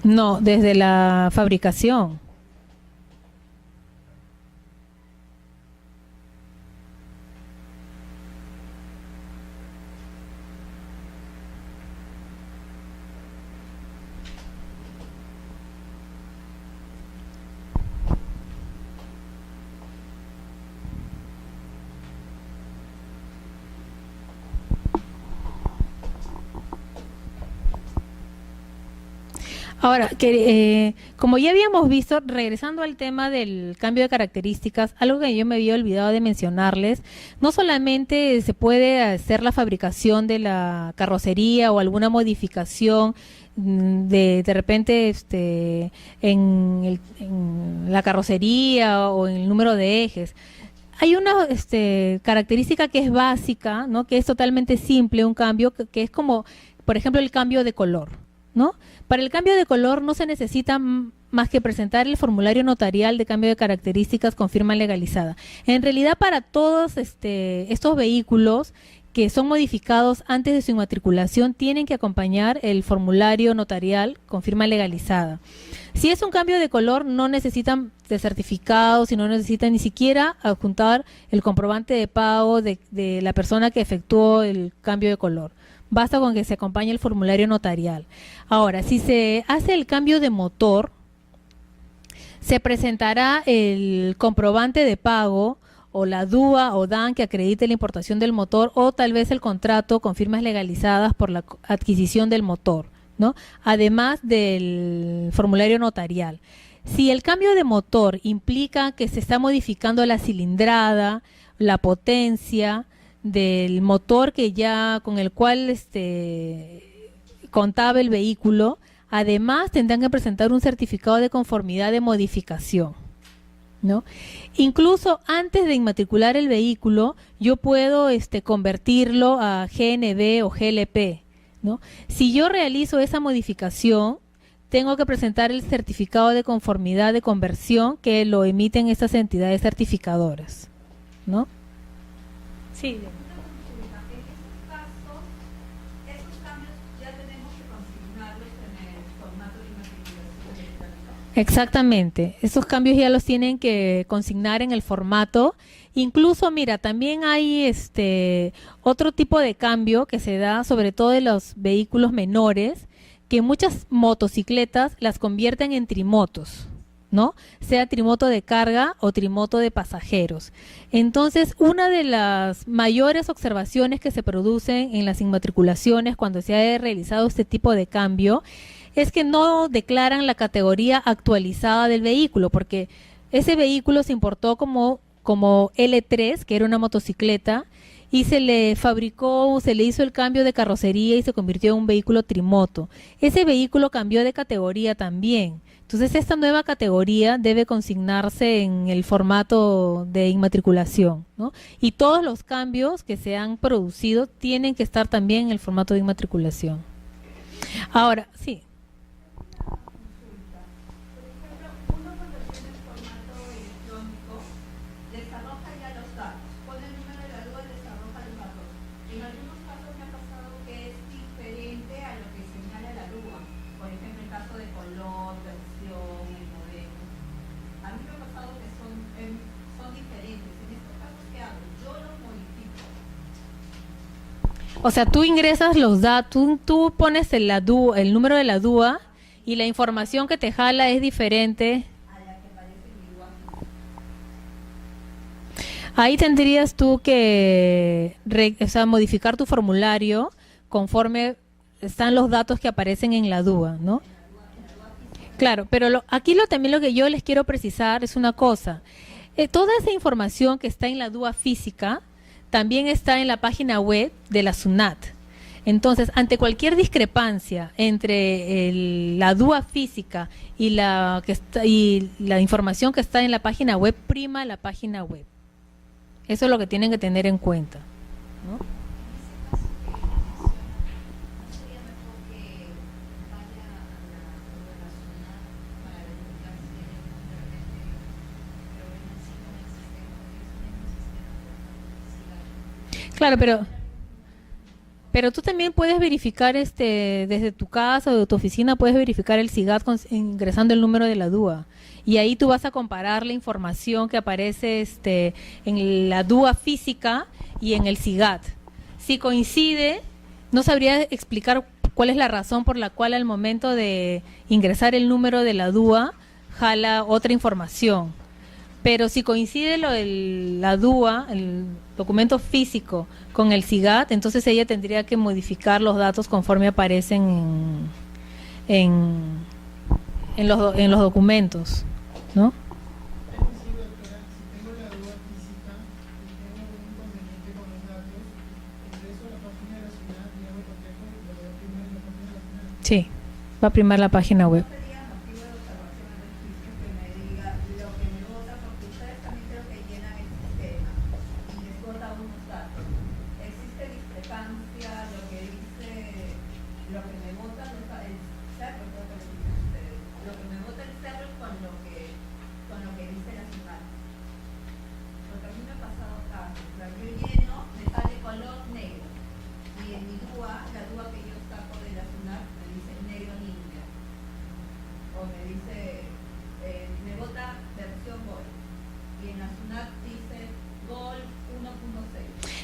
No, desde la fabricación. Ahora, como ya habíamos visto, regresando al tema del cambio de características, algo que yo me había olvidado de mencionarles, no solamente se puede hacer la fabricación de la carrocería o alguna modificación de repente en la carrocería o en el número de ejes. Hay una característica que es básica, ¿no? Que es totalmente simple, un cambio que es como, por ejemplo, el cambio de color, ¿no? Para el cambio de color no se necesita más que presentar el formulario notarial de cambio de características con firma legalizada. En realidad, para todos estos vehículos que son modificados antes de su inmatriculación, tienen que acompañar el formulario notarial con firma legalizada. Si es un cambio de color, no necesitan de certificados y no necesitan ni siquiera adjuntar el comprobante de pago de la persona que efectuó el cambio de color. Basta con que se acompañe el formulario notarial. Ahora, si se hace el cambio de motor, se presentará el comprobante de pago o la DUA o DAN que acredite la importación del motor o tal vez el contrato con firmas legalizadas por la adquisición del motor, ¿no? Además del formulario notarial. Si el cambio de motor implica que se está modificando la cilindrada, la potencia del motor que ya con el cual contaba el vehículo, además tendrán que presentar un certificado de conformidad de modificación, ¿no? Incluso antes de inmatricular el vehículo, yo puedo convertirlo a GNV o GLP, ¿no? Si yo realizo esa modificación, tengo que presentar el certificado de conformidad de conversión que lo emiten estas entidades certificadoras, ¿no? Sí. Exactamente, esos cambios ya los tienen que consignar en el formato. Incluso, mira, también hay otro tipo de cambio que se da sobre todo en los vehículos menores, que muchas motocicletas las convierten en trimotos, ¿no? Sea trimoto de carga o trimoto de pasajeros. Entonces, una de las mayores observaciones que se producen en las inmatriculaciones cuando se ha realizado este tipo de cambio es que no declaran la categoría actualizada del vehículo, porque ese vehículo se importó como L3, que era una motocicleta, y se le fabricó, se le hizo el cambio de carrocería y se convirtió en un vehículo trimoto. Ese vehículo cambió de categoría también. Entonces, esta nueva categoría debe consignarse en el formato de inmatriculación, ¿no? Y todos los cambios que se han producido tienen que estar también en el formato de inmatriculación. Ahora, sí. O sea, tú ingresas los datos, tú pones el número de la DUA y la información que te jala es diferente. Ahí tendrías tú que o sea, modificar tu formulario conforme están los datos que aparecen en la DUA, ¿no? Claro, pero aquí también lo que yo les quiero precisar es una cosa. Toda esa información que está en la DUA física también está en la página web de la SUNAT. Entonces, ante cualquier discrepancia entre la DUA física y y la información que está en la página web, prima la página web. Eso es lo que tienen que tener en cuenta, ¿no? Claro, pero tú también puedes verificar desde tu casa o de tu oficina, puedes verificar el SIGAT ingresando el número de la DUA. Y ahí tú vas a comparar la información que aparece en la DUA física y en el SIGAT. Si coincide, no sabría explicar cuál es la razón por la cual al momento de ingresar el número de la DUA jala otra información. Pero si coincide la DUA, el documento físico, con el SIGAT, entonces ella tendría que modificar los datos conforme aparecen en los documentos, ¿no? Sí, va a primar la página web.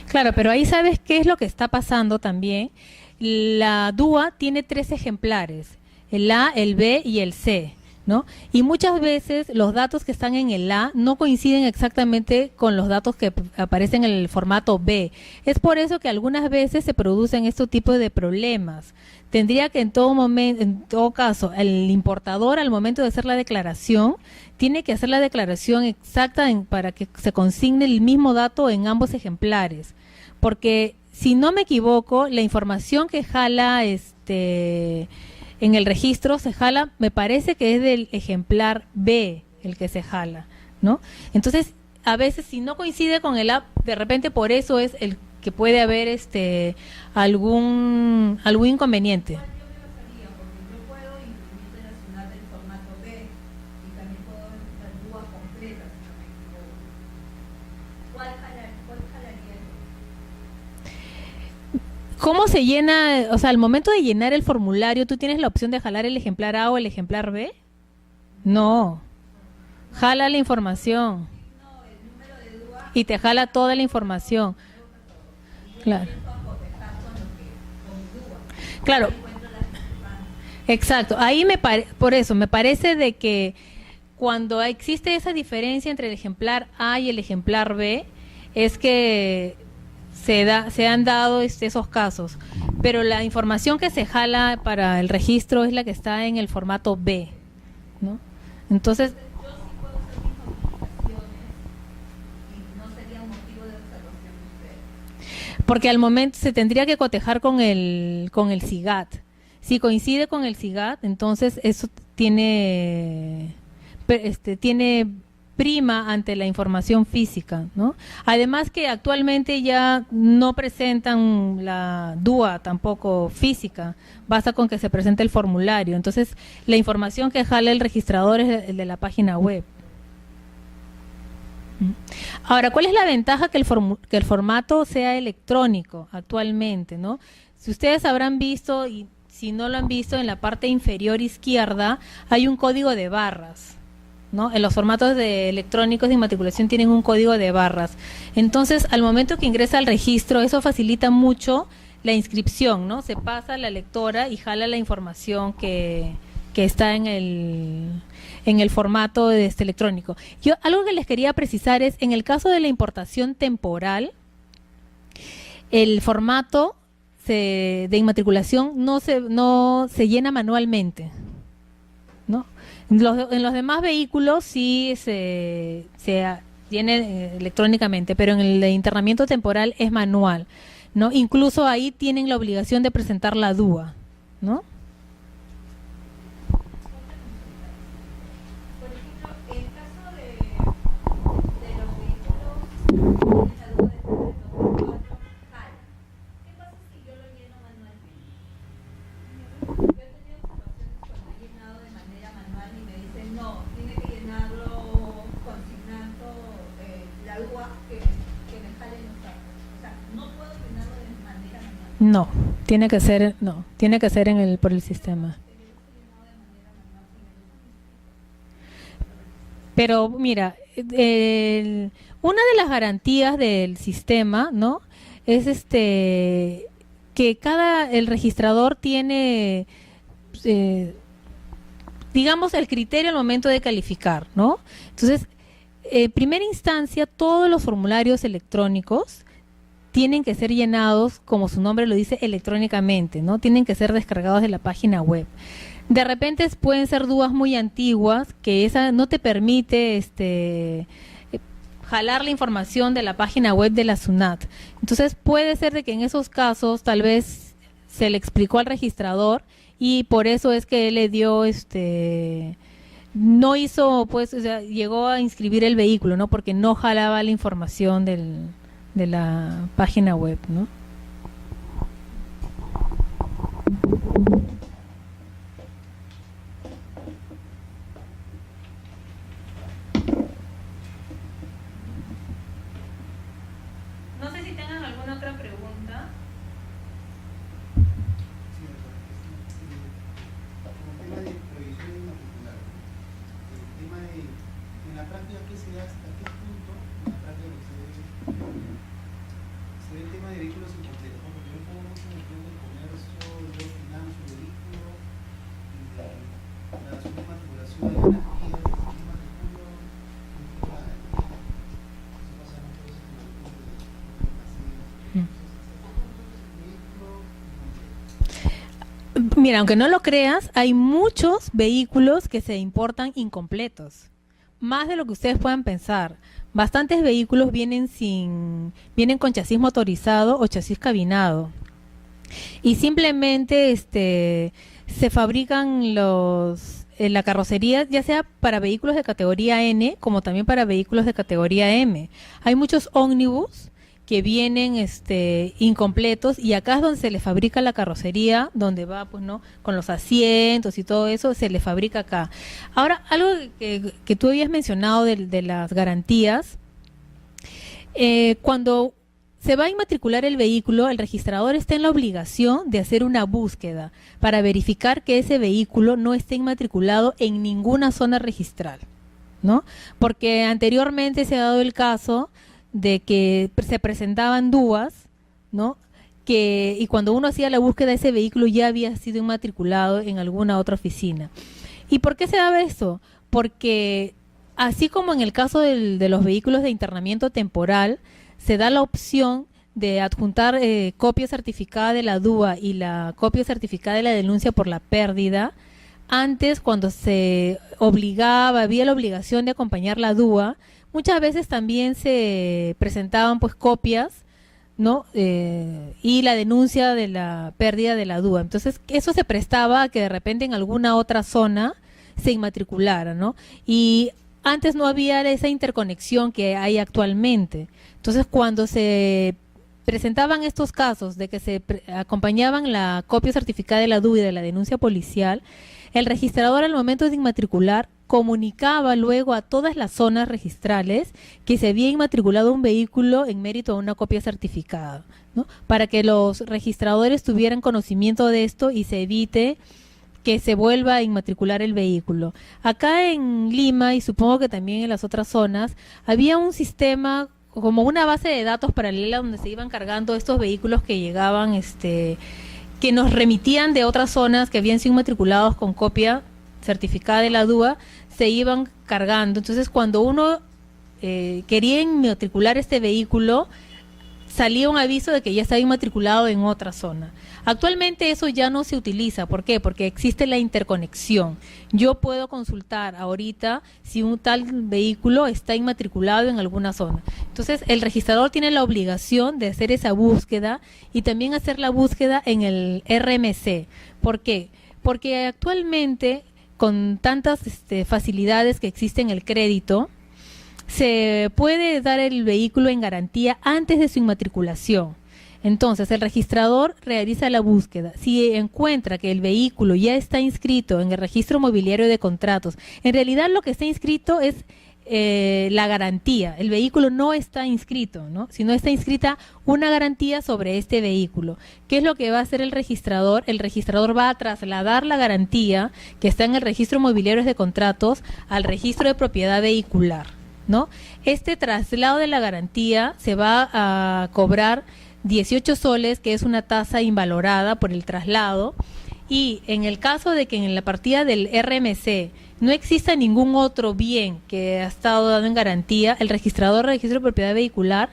Claro, pero ahí sabes qué es lo que está pasando también. La DUA tiene 3 ejemplares, el A, el B y el C, ¿no? Y muchas veces los datos que están en el A no coinciden exactamente con los datos que aparecen en el formato B. Es por eso que algunas veces se producen estos tipos de problemas. Tendría que en todo momento, en todo caso, el importador al momento de hacer la declaración tiene que hacer la declaración exacta para que se consigne el mismo dato en ambos ejemplares. Porque si no me equivoco, la información que jala en el registro se jala, me parece que es del ejemplar B el que se jala, ¿no? Entonces, a veces si no coincide con el A, de repente por eso es el que puede haber algún inconveniente. ¿Cómo se llena? O sea, al momento de llenar el formulario, ¿tú tienes la opción de jalar el ejemplar A o el ejemplar B? No, jala la información y te jala toda la información. Claro. Claro, exacto. Ahí por eso me parece de que cuando existe esa diferencia entre el ejemplar A y el ejemplar B, es que se han dado esos casos. Pero la información que se jala para el registro es la que está en el formato B, ¿no? Entonces, porque al momento se tendría que cotejar con el SIGAT. Si coincide con el SIGAT, entonces eso tiene prima ante la información física, ¿no? Además que actualmente ya no presentan la DUA tampoco física, basta con que se presente el formulario. Entonces, la información que jala el registrador es el de la página web. Ahora, ¿cuál es la ventaja que el formato sea electrónico actualmente, ¿no? Si ustedes habrán visto, y si no lo han visto, en la parte inferior izquierda hay un código de barras, ¿no? En los formatos electrónicos de inmatriculación tienen un código de barras. Entonces, al momento que ingresa al registro, eso facilita mucho la inscripción, ¿no? Se pasa a la lectora y jala la información que está en el formato electrónico. Algo que les quería precisar es, en el caso de la importación temporal, el formato de inmatriculación no se llena manualmente, ¿no? En los demás vehículos sí se llena electrónicamente, pero en el de internamiento temporal es manual, ¿no? Incluso ahí tienen la obligación de presentar la DUA, ¿no? No, tiene que ser por el sistema. Pero mira, una de las garantías del sistema, ¿no? Es que el registrador tiene, digamos, el criterio al momento de calificar, ¿no? Entonces, en primera instancia, todos los formularios electrónicos tienen que ser llenados, como su nombre lo dice, electrónicamente, ¿no? Tienen que ser descargados de la página web. De repente pueden ser dudas muy antiguas, que esa no te permite jalar la información de la página web de la SUNAT. Entonces puede ser de que en esos casos tal vez se le explicó al registrador y por eso es que él le dio no hizo, pues, o sea, llegó a inscribir el vehículo, ¿no? Porque no jalaba la información de la página web, ¿no? No sé si tengan alguna otra pregunta. El tema de prohibición inmatricular, el tema de, en la práctica, ¿qué se da hasta qué punto en la práctica se ve el tema de vehículos incompletos? Porque yo pongo mucho en el plan del comercio, yo financio vehículo, y de la submatriculación de las guías, Mira, aunque no lo creas, hay muchos vehículos que se importan incompletos, más de lo que ustedes puedan pensar. Bastantes vehículos vienen con chasis motorizado o chasis cabinado. Y simplemente se fabrican la carrocería, ya sea para vehículos de categoría N, como también para vehículos de categoría M. Hay muchos ómnibus que vienen incompletos y acá es donde se le fabrica la carrocería, donde va, pues, ¿no? Con los asientos y todo eso, se le fabrica acá. Ahora, algo que tú habías mencionado de las garantías, cuando se va a inmatricular el vehículo, el registrador está en la obligación de hacer una búsqueda para verificar que ese vehículo no esté inmatriculado en ninguna zona registral, ¿no? Porque anteriormente se ha dado el caso de que se presentaban DUAs, ¿no? Y cuando uno hacía la búsqueda, ese vehículo ya había sido inmatriculado en alguna otra oficina. ¿Y por qué se daba eso? Porque así como en el caso de los vehículos de internamiento temporal, se da la opción de adjuntar copia certificada de la DUA y la copia certificada de la denuncia por la pérdida. Antes, cuando se obligaba, había la obligación de acompañar la DUA, muchas veces también se presentaban pues copias, ¿no? Y la denuncia de la pérdida de la DUA. Entonces, eso se prestaba a que de repente en alguna otra zona se inmatriculara, ¿no? Y antes no había esa interconexión que hay actualmente. Entonces, cuando se presentaban estos casos de que se acompañaban la copia certificada de la DUI y de la denuncia policial, el registrador al momento de inmatricular comunicaba luego a todas las zonas registrales que se había inmatriculado un vehículo en mérito a una copia certificada, ¿no? Para que los registradores tuvieran conocimiento de esto y se evite que se vuelva a inmatricular el vehículo. Acá en Lima, y supongo que también en las otras zonas, había un sistema como una base de datos paralela donde se iban cargando estos vehículos que llegaban, que nos remitían de otras zonas que habían sido inmatriculados con copia certificada de la DUA, se iban cargando. Entonces, cuando uno quería inmatricular este vehículo, salía un aviso de que ya estaba inmatriculado en otra zona. Actualmente eso ya no se utiliza. ¿Por qué? Porque existe la interconexión. Yo puedo consultar ahorita si un tal vehículo está inmatriculado en alguna zona. Entonces, el registrador tiene la obligación de hacer esa búsqueda y también hacer la búsqueda en el RMC. ¿Por qué? Porque actualmente, con tantas facilidades que existen en el crédito, se puede dar el vehículo en garantía antes de su inmatriculación. Entonces, el registrador realiza la búsqueda. Si encuentra que el vehículo ya está inscrito en el registro mobiliario de contratos, en realidad lo que está inscrito es la garantía. El vehículo no está inscrito, ¿no? Sino está inscrita una garantía sobre este vehículo. ¿Qué es lo que va a hacer el registrador? El registrador va a trasladar la garantía que está en el registro mobiliario de contratos al registro de propiedad vehicular, ¿no? Este traslado de la garantía se va a cobrar 18 soles, que es una tasa invalorada por el traslado, y en el caso de que en la partida del RMC no exista ningún otro bien que ha estado dado en garantía, el registrador de registro de propiedad vehicular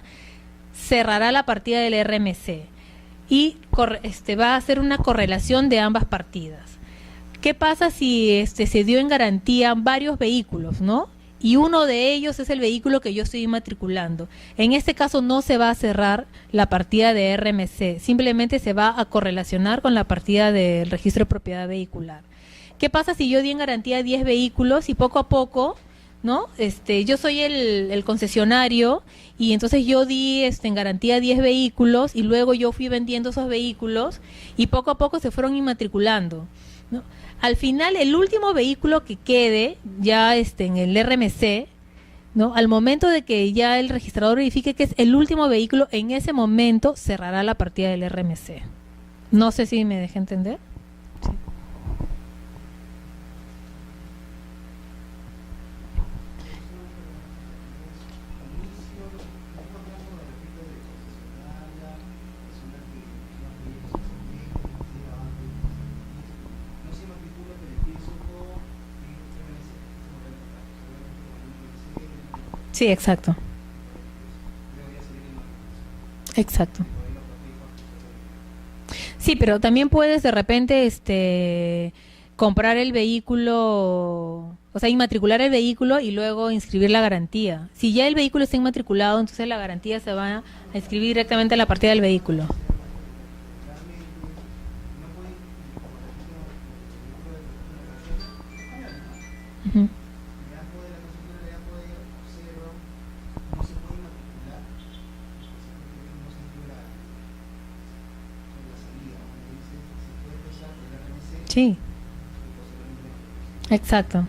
cerrará la partida del RMC y va a hacer una correlación de ambas partidas. ¿Qué pasa si se dio en garantía varios vehículos, ¿no? Y uno de ellos es el vehículo que yo estoy inmatriculando? En este caso no se va a cerrar la partida de RMC, simplemente se va a correlacionar con la partida del registro de propiedad vehicular. ¿Qué pasa si yo di en garantía 10 vehículos y poco a poco, ¿no? Yo soy el concesionario y entonces yo di en garantía 10 vehículos y luego yo fui vendiendo esos vehículos y poco a poco se fueron inmatriculando, ¿no? Al final, el último vehículo que quede ya en el RMC, ¿no? Al momento de que ya el registrador verifique que es el último vehículo, en ese momento cerrará la partida del RMC. No sé si me dejé entender. Sí. Sí, exacto. Exacto. Sí, pero también puedes de repente comprar el vehículo, o sea, inmatricular el vehículo y luego inscribir la garantía. Si ya el vehículo está inmatriculado, entonces la garantía se va a inscribir directamente a la partida del vehículo. Ujú. Sí, exacto.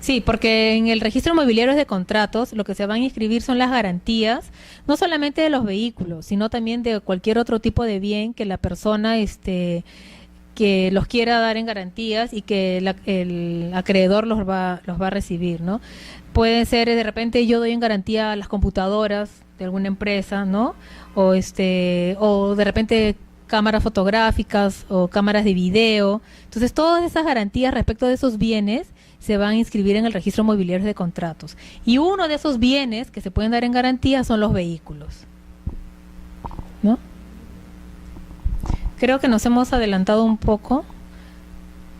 Sí, porque en el registro inmobiliario de contratos lo que se van a inscribir son las garantías, no solamente de los vehículos, sino también de cualquier otro tipo de bien que la persona que los quiera dar en garantías y que el acreedor los va a recibir, ¿no? Puede ser de repente yo doy en garantía las computadoras de alguna empresa, ¿no? O de repente cámaras fotográficas o cámaras de video. Entonces, todas esas garantías respecto de esos bienes se van a inscribir en el registro inmobiliario de contratos. Y uno de esos bienes que se pueden dar en garantía son los vehículos, ¿no? Creo que nos hemos adelantado un poco.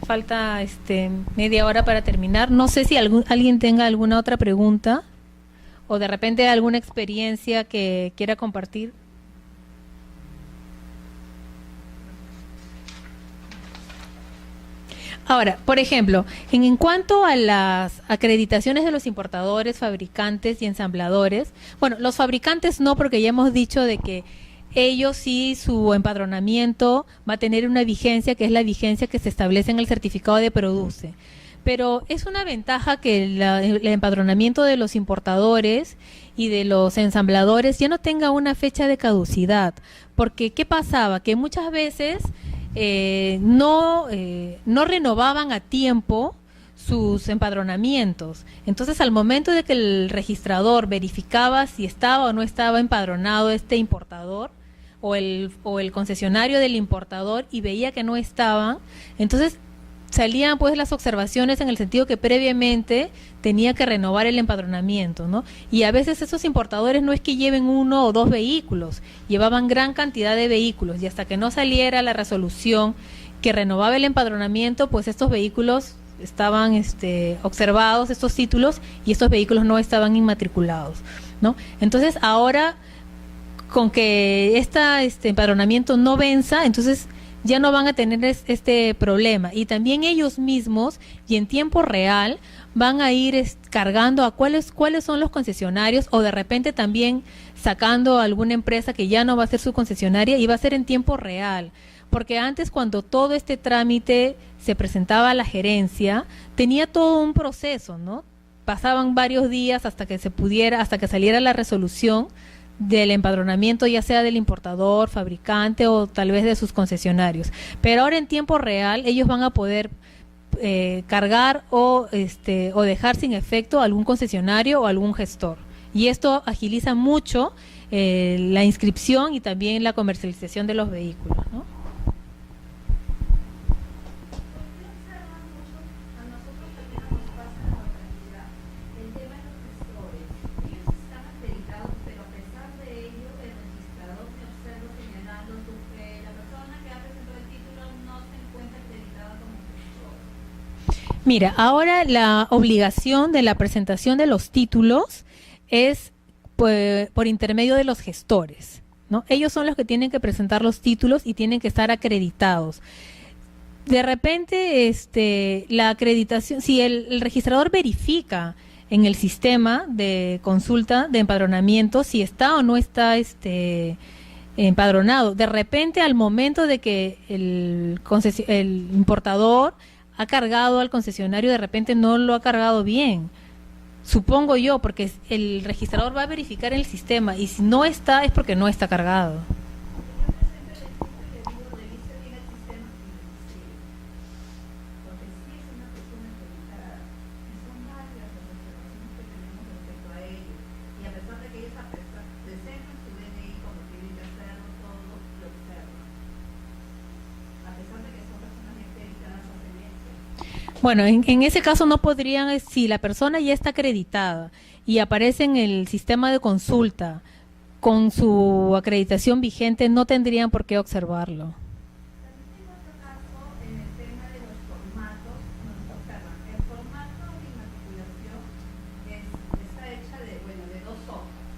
Falta media hora para terminar. No sé si alguien tenga alguna otra pregunta o de repente alguna experiencia que quiera compartir. Ahora, por ejemplo, en cuanto a las acreditaciones de los importadores, fabricantes y ensambladores, bueno, los fabricantes no, porque ya hemos dicho de que ellos sí, su empadronamiento va a tener una vigencia que es la vigencia que se establece en el certificado de produce. Pero es una ventaja que el empadronamiento de los importadores y de los ensambladores ya no tenga una fecha de caducidad. Porque, ¿qué pasaba? Que muchas veces no renovaban a tiempo sus empadronamientos. Entonces, al momento de que el registrador verificaba si estaba o no estaba empadronado este importador o el concesionario del importador y veía que no estaban, entonces salían pues las observaciones en el sentido que previamente tenía que renovar el empadronamiento, ¿no? Y a veces esos importadores no es que lleven uno o dos vehículos, llevaban gran cantidad de vehículos y hasta que no saliera la resolución que renovaba el empadronamiento, pues estos vehículos estaban observados, estos títulos, y estos vehículos no estaban inmatriculados, ¿no? Entonces ahora, con que este empadronamiento no venza, entonces ya no van a tener este problema. Y también ellos mismos, y en tiempo real, van a ir cargando a cuáles son los concesionarios, o de repente también sacando a alguna empresa que ya no va a ser su concesionaria y va a ser en tiempo real. Porque antes, cuando todo este trámite se presentaba a la gerencia, tenía todo un proceso, ¿no? Pasaban varios días hasta que saliera la resolución del empadronamiento, ya sea del importador, fabricante o tal vez de sus concesionarios. Pero ahora en tiempo real ellos van a poder cargar o dejar sin efecto algún concesionario o algún gestor. Y esto agiliza mucho la inscripción y también la comercialización de los vehículos, ¿no? Mira, ahora la obligación de la presentación de los títulos es por intermedio de los gestores, ¿no? Ellos son los que tienen que presentar los títulos y tienen que estar acreditados. De repente, la acreditación, si el registrador verifica en el sistema de consulta de empadronamiento si está o no está empadronado, de repente al momento de que el importador ha cargado al concesionario, de repente no lo ha cargado bien, supongo yo, porque el registrador va a verificar en el sistema y si no está es porque no está cargado. Bueno, en ese caso no podrían, si la persona ya está acreditada y aparece en el sistema de consulta con su acreditación vigente, no tendrían por qué observarlo.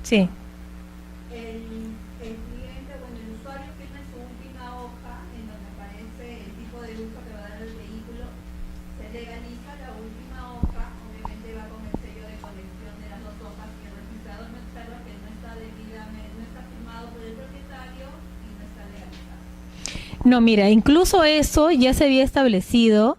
Sí. No, mira, incluso eso ya se había establecido,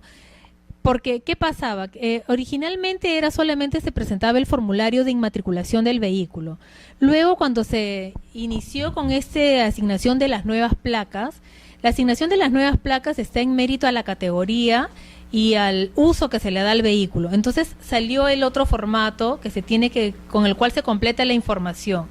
Porque, ¿qué pasaba? Originalmente era solamente se presentaba el formulario de inmatriculación del vehículo. Luego, cuando se inició con esta asignación de las nuevas placas, la asignación de las nuevas placas está en mérito a la categoría y al uso que se le da al vehículo. Entonces salió el otro formato que se tiene que, con el cual se completa la información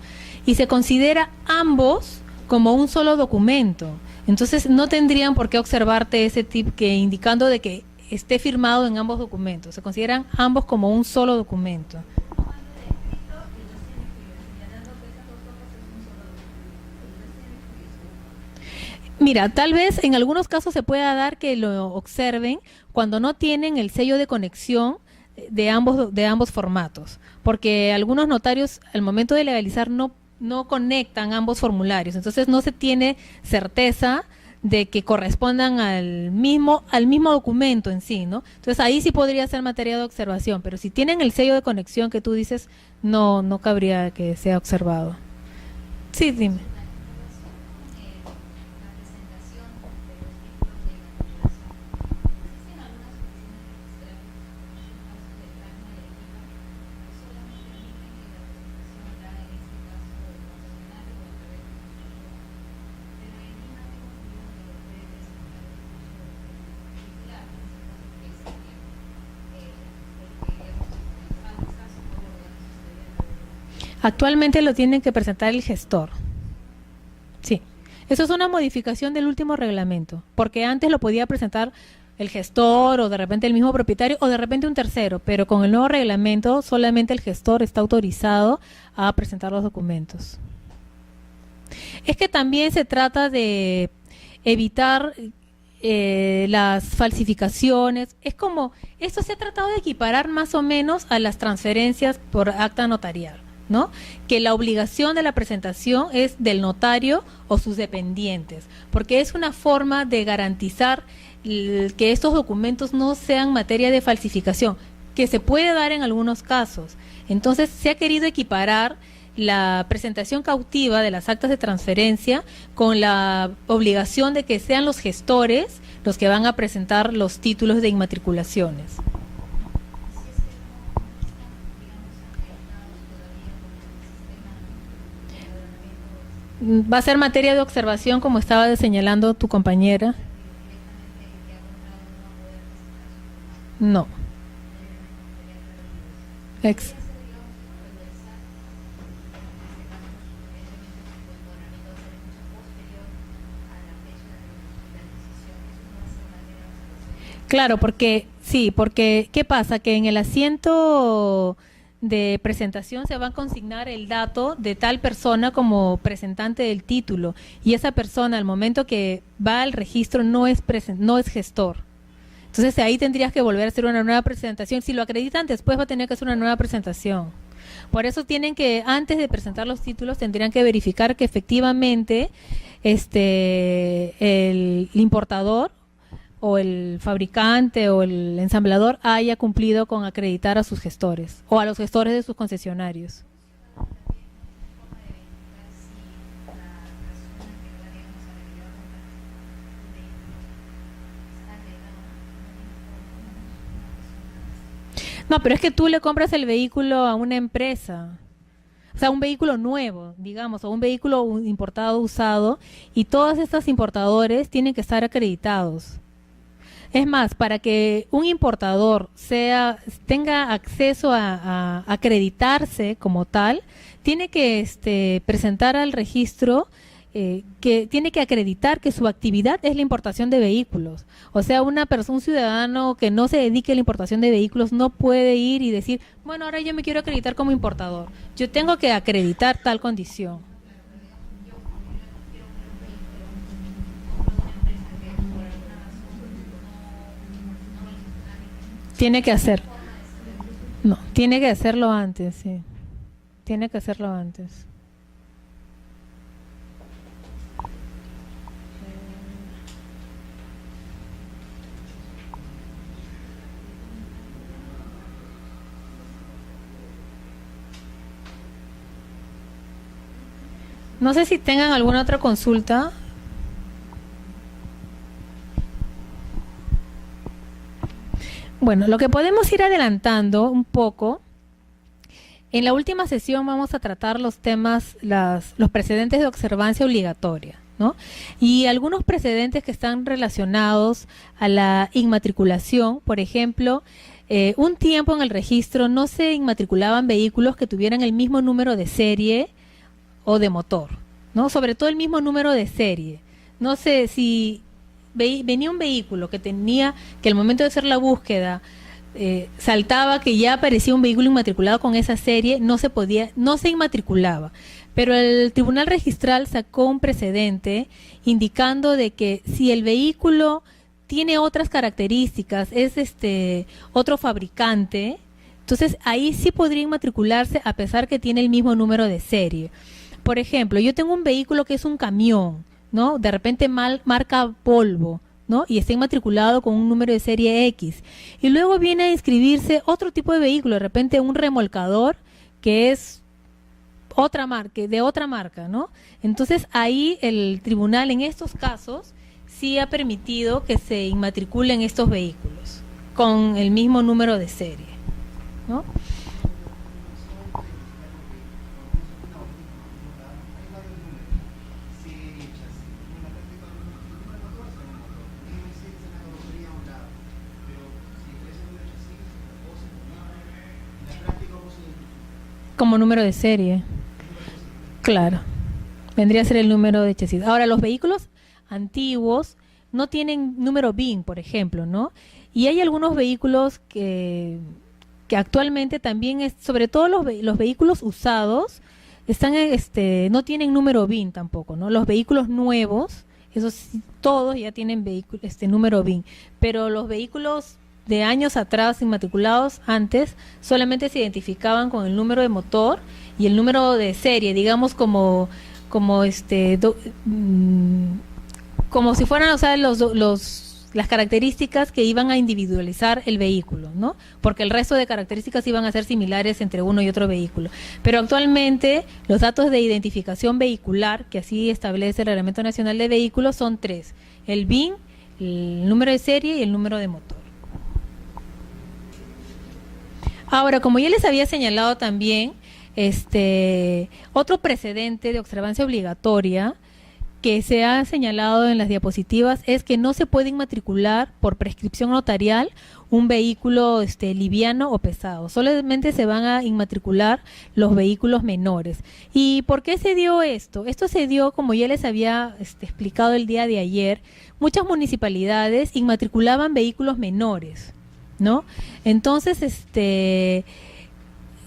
y se considera ambos como un solo documento. Entonces no tendrían por qué observarte ese tip que indicando de que esté firmado en ambos documentos. Se consideran ambos como un solo documento. Mira, tal vez en algunos casos se pueda dar que lo observen cuando no tienen el sello de conexión de ambos formatos, porque algunos notarios al momento de legalizar no conectan ambos formularios, entonces no se tiene certeza de que correspondan al mismo documento en sí, ¿no? Entonces ahí sí podría ser materia de observación, pero si tienen el sello de conexión que tú dices, no cabría que sea observado. Sí, dime. Actualmente lo tienen que presentar el gestor. Sí. Eso es una modificación del último reglamento, porque antes lo podía presentar el gestor o de repente el mismo propietario o de repente un tercero, pero con el nuevo reglamento solamente el gestor está autorizado a presentar los documentos. Es que también se trata de evitar las falsificaciones. Es como, esto se ha tratado de equiparar más o menos a las transferencias por acta notarial, ¿no? Que la obligación de la presentación es del notario o sus dependientes, porque es una forma de garantizar que estos documentos no sean materia de falsificación, que se puede dar en algunos casos. Entonces se ha querido equiparar la presentación cautiva de las actas de transferencia con la obligación de que sean los gestores los que van a presentar los títulos de inmatriculaciones. Va a ser materia de observación, como estaba señalando tu compañera. No. Ex. Claro, porque sí, porque ¿qué pasa? Que en el asiento de presentación se va a consignar el dato de tal persona como presentante del título y esa persona al momento que va al registro no es gestor. Entonces ahí tendrías que volver a hacer una nueva presentación. Si lo acreditan, después va a tener que hacer una nueva presentación. Por eso tienen que, antes de presentar los títulos, tendrían que verificar que efectivamente el importador o el fabricante o el ensamblador haya cumplido con acreditar a sus gestores o a los gestores de sus concesionarios. No, pero es que tú le compras el vehículo a una empresa, o sea, un vehículo nuevo, digamos, o un vehículo importado usado, y todos estos importadores tienen que estar acreditados. Es más, para que un importador tenga acceso a acreditarse como tal, tiene que presentar al registro que tiene que acreditar que su actividad es la importación de vehículos. O sea, un ciudadano que no se dedique a la importación de vehículos no puede ir y decir, bueno, ahora yo me quiero acreditar como importador. Yo tengo que acreditar tal condición. Tiene que hacer. No, tiene que hacerlo antes, sí. Tiene que hacerlo antes. No sé si tengan alguna otra consulta. Bueno, lo que podemos ir adelantando un poco, en la última sesión vamos a tratar los temas, los precedentes de observancia obligatoria, ¿no? Y algunos precedentes que están relacionados a la inmatriculación. Por ejemplo, un tiempo en el registro no se inmatriculaban vehículos que tuvieran el mismo número de serie o de motor, ¿no? Sobre todo el mismo número de serie. No sé si venía un vehículo que tenía, que al momento de hacer la búsqueda saltaba que ya aparecía un vehículo inmatriculado con esa serie, no se inmatriculaba. Pero el Tribunal Registral sacó un precedente indicando de que si el vehículo tiene otras características, es otro fabricante, entonces ahí sí podría inmatricularse a pesar que tiene el mismo número de serie. Por ejemplo, yo tengo un vehículo que es un camión, ¿no? De repente marca Volvo, ¿no? Y está inmatriculado con un número de serie X. Y luego viene a inscribirse otro tipo de vehículo, de repente un remolcador que es de otra marca, ¿no? Entonces ahí el tribunal en estos casos sí ha permitido que se inmatriculen estos vehículos con el mismo número de serie, ¿no? Como número de serie. Claro. Vendría a ser el número de chasis. Ahora, los vehículos antiguos no tienen número VIN, por ejemplo, ¿no? Y hay algunos vehículos que actualmente también, sobre todo los vehículos usados, no tienen número VIN tampoco, ¿no? Los vehículos nuevos, esos sí, todos ya tienen número VIN, pero los vehículos de años atrás, inmatriculados antes, solamente se identificaban con el número de motor y el número de serie, digamos como si fueran, o sea, las características que iban a individualizar el vehículo, ¿no? Porque el resto de características iban a ser similares entre uno y otro vehículo. Pero actualmente los datos de identificación vehicular, que así establece el Reglamento Nacional de Vehículos, son 3: el VIN, el número de serie y el número de motor. Ahora, como ya les había señalado también, otro precedente de observancia obligatoria que se ha señalado en las diapositivas es que no se puede inmatricular por prescripción notarial un vehículo liviano o pesado. Solamente se van a inmatricular los vehículos menores. ¿Y por qué se dio esto? Esto se dio, como ya les había explicado el día de ayer, muchas municipalidades inmatriculaban vehículos menores, ¿no? Entonces,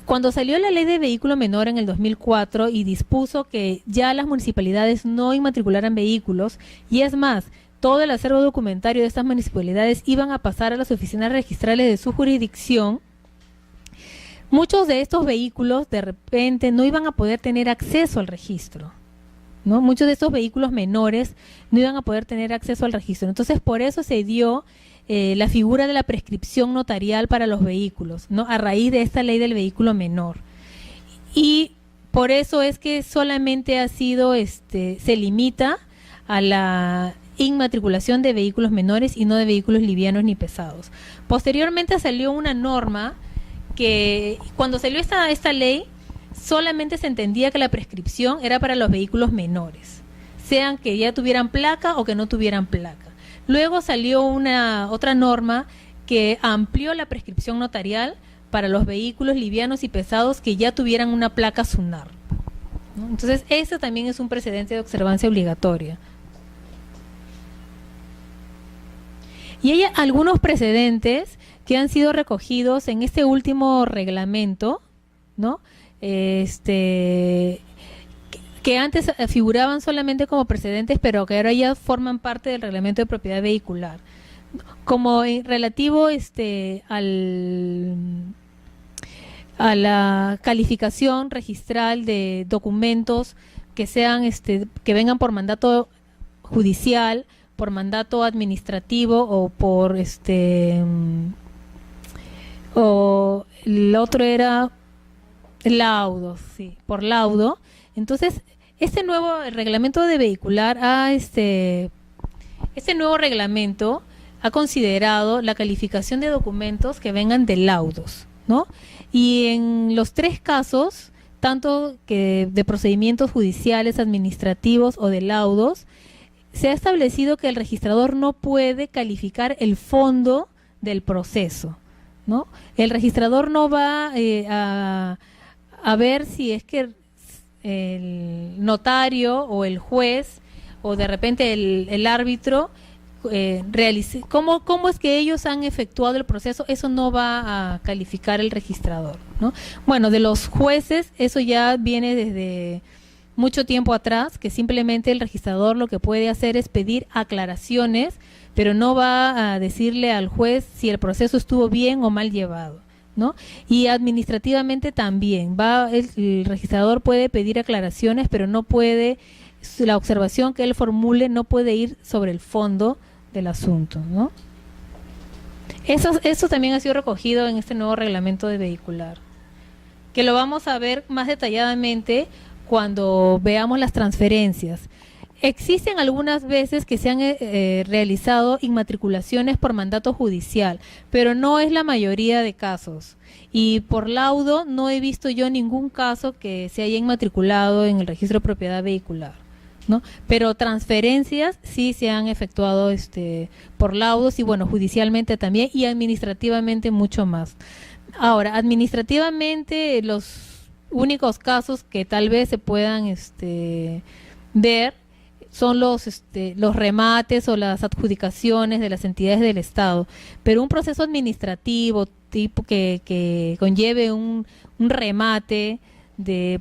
cuando salió la ley de vehículo menor en el 2004 y dispuso que ya las municipalidades no inmatricularan vehículos, y es más, todo el acervo documentario de estas municipalidades iban a pasar a las oficinas registrales de su jurisdicción, muchos de estos vehículos de repente no iban a poder tener acceso al registro, ¿no? Muchos de estos vehículos menores no iban a poder tener acceso al registro. Entonces, por eso se dio la figura de la prescripción notarial para los vehículos, ¿no? A raíz de esta ley del vehículo menor. Y por eso es que solamente se limita a la inmatriculación de vehículos menores y no de vehículos livianos ni pesados. Posteriormente salió una norma que, cuando salió esta ley, solamente se entendía que la prescripción era para los vehículos menores, sean que ya tuvieran placa o que no tuvieran placa. Luego salió otra norma que amplió la prescripción notarial para los vehículos livianos y pesados que ya tuvieran una placa SUNAR, ¿no? Entonces, ese también es un precedente de observancia obligatoria. Y hay algunos precedentes que han sido recogidos en este último reglamento, ¿no? Que antes figuraban solamente como precedentes, pero que ahora ya forman parte del reglamento de propiedad vehicular, como relativo a la calificación registral de documentos que sean que vengan por mandato judicial, por mandato administrativo o por o el otro era laudo, sí, por laudo. Entonces, este nuevo reglamento de vehicular, este nuevo reglamento ha considerado la calificación de documentos que vengan de laudos, ¿no? Y en los tres casos, tanto que de procedimientos judiciales, administrativos o de laudos, se ha establecido que el registrador no puede calificar el fondo del proceso, ¿no? El registrador no va a ver si es que el notario o el juez o de repente el árbitro cómo es que ellos han efectuado el proceso. Eso no va a calificar el registrador, ¿no? Bueno, de los jueces eso ya viene desde mucho tiempo atrás, que simplemente el registrador lo que puede hacer es pedir aclaraciones, pero no va a decirle al juez si el proceso estuvo bien o mal llevado, ¿no? Y administrativamente también el registrador puede pedir aclaraciones, pero no puede, la observación que él formule no puede ir sobre el fondo del asunto, ¿no? Eso también ha sido recogido en este nuevo reglamento de vehicular, que lo vamos a ver más detalladamente cuando veamos las transferencias. Existen algunas veces que se han realizado inmatriculaciones por mandato judicial, pero no es la mayoría de casos. Y por laudo no he visto yo ningún caso que se haya inmatriculado en el registro de propiedad vehicular, ¿no? Pero transferencias sí se han efectuado por laudos y bueno, judicialmente también y administrativamente mucho más. Ahora, administrativamente los únicos casos que tal vez se puedan ver son los remates o las adjudicaciones de las entidades del Estado, pero un proceso administrativo tipo que conlleve un remate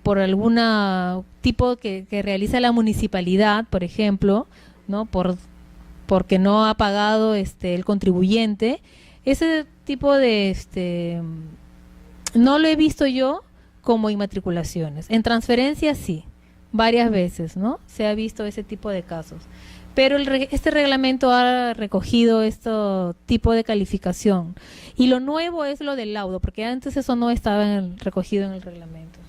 por alguna tipo que realiza la municipalidad, por ejemplo, ¿no? Porque no ha pagado el contribuyente, ese tipo de no lo he visto yo como inmatriculaciones. En transferencias sí, varias veces, ¿no? Se ha visto ese tipo de casos. Pero este reglamento ha recogido este tipo de calificación. Y lo nuevo es lo del laudo, porque antes eso no estaba recogido en el reglamento.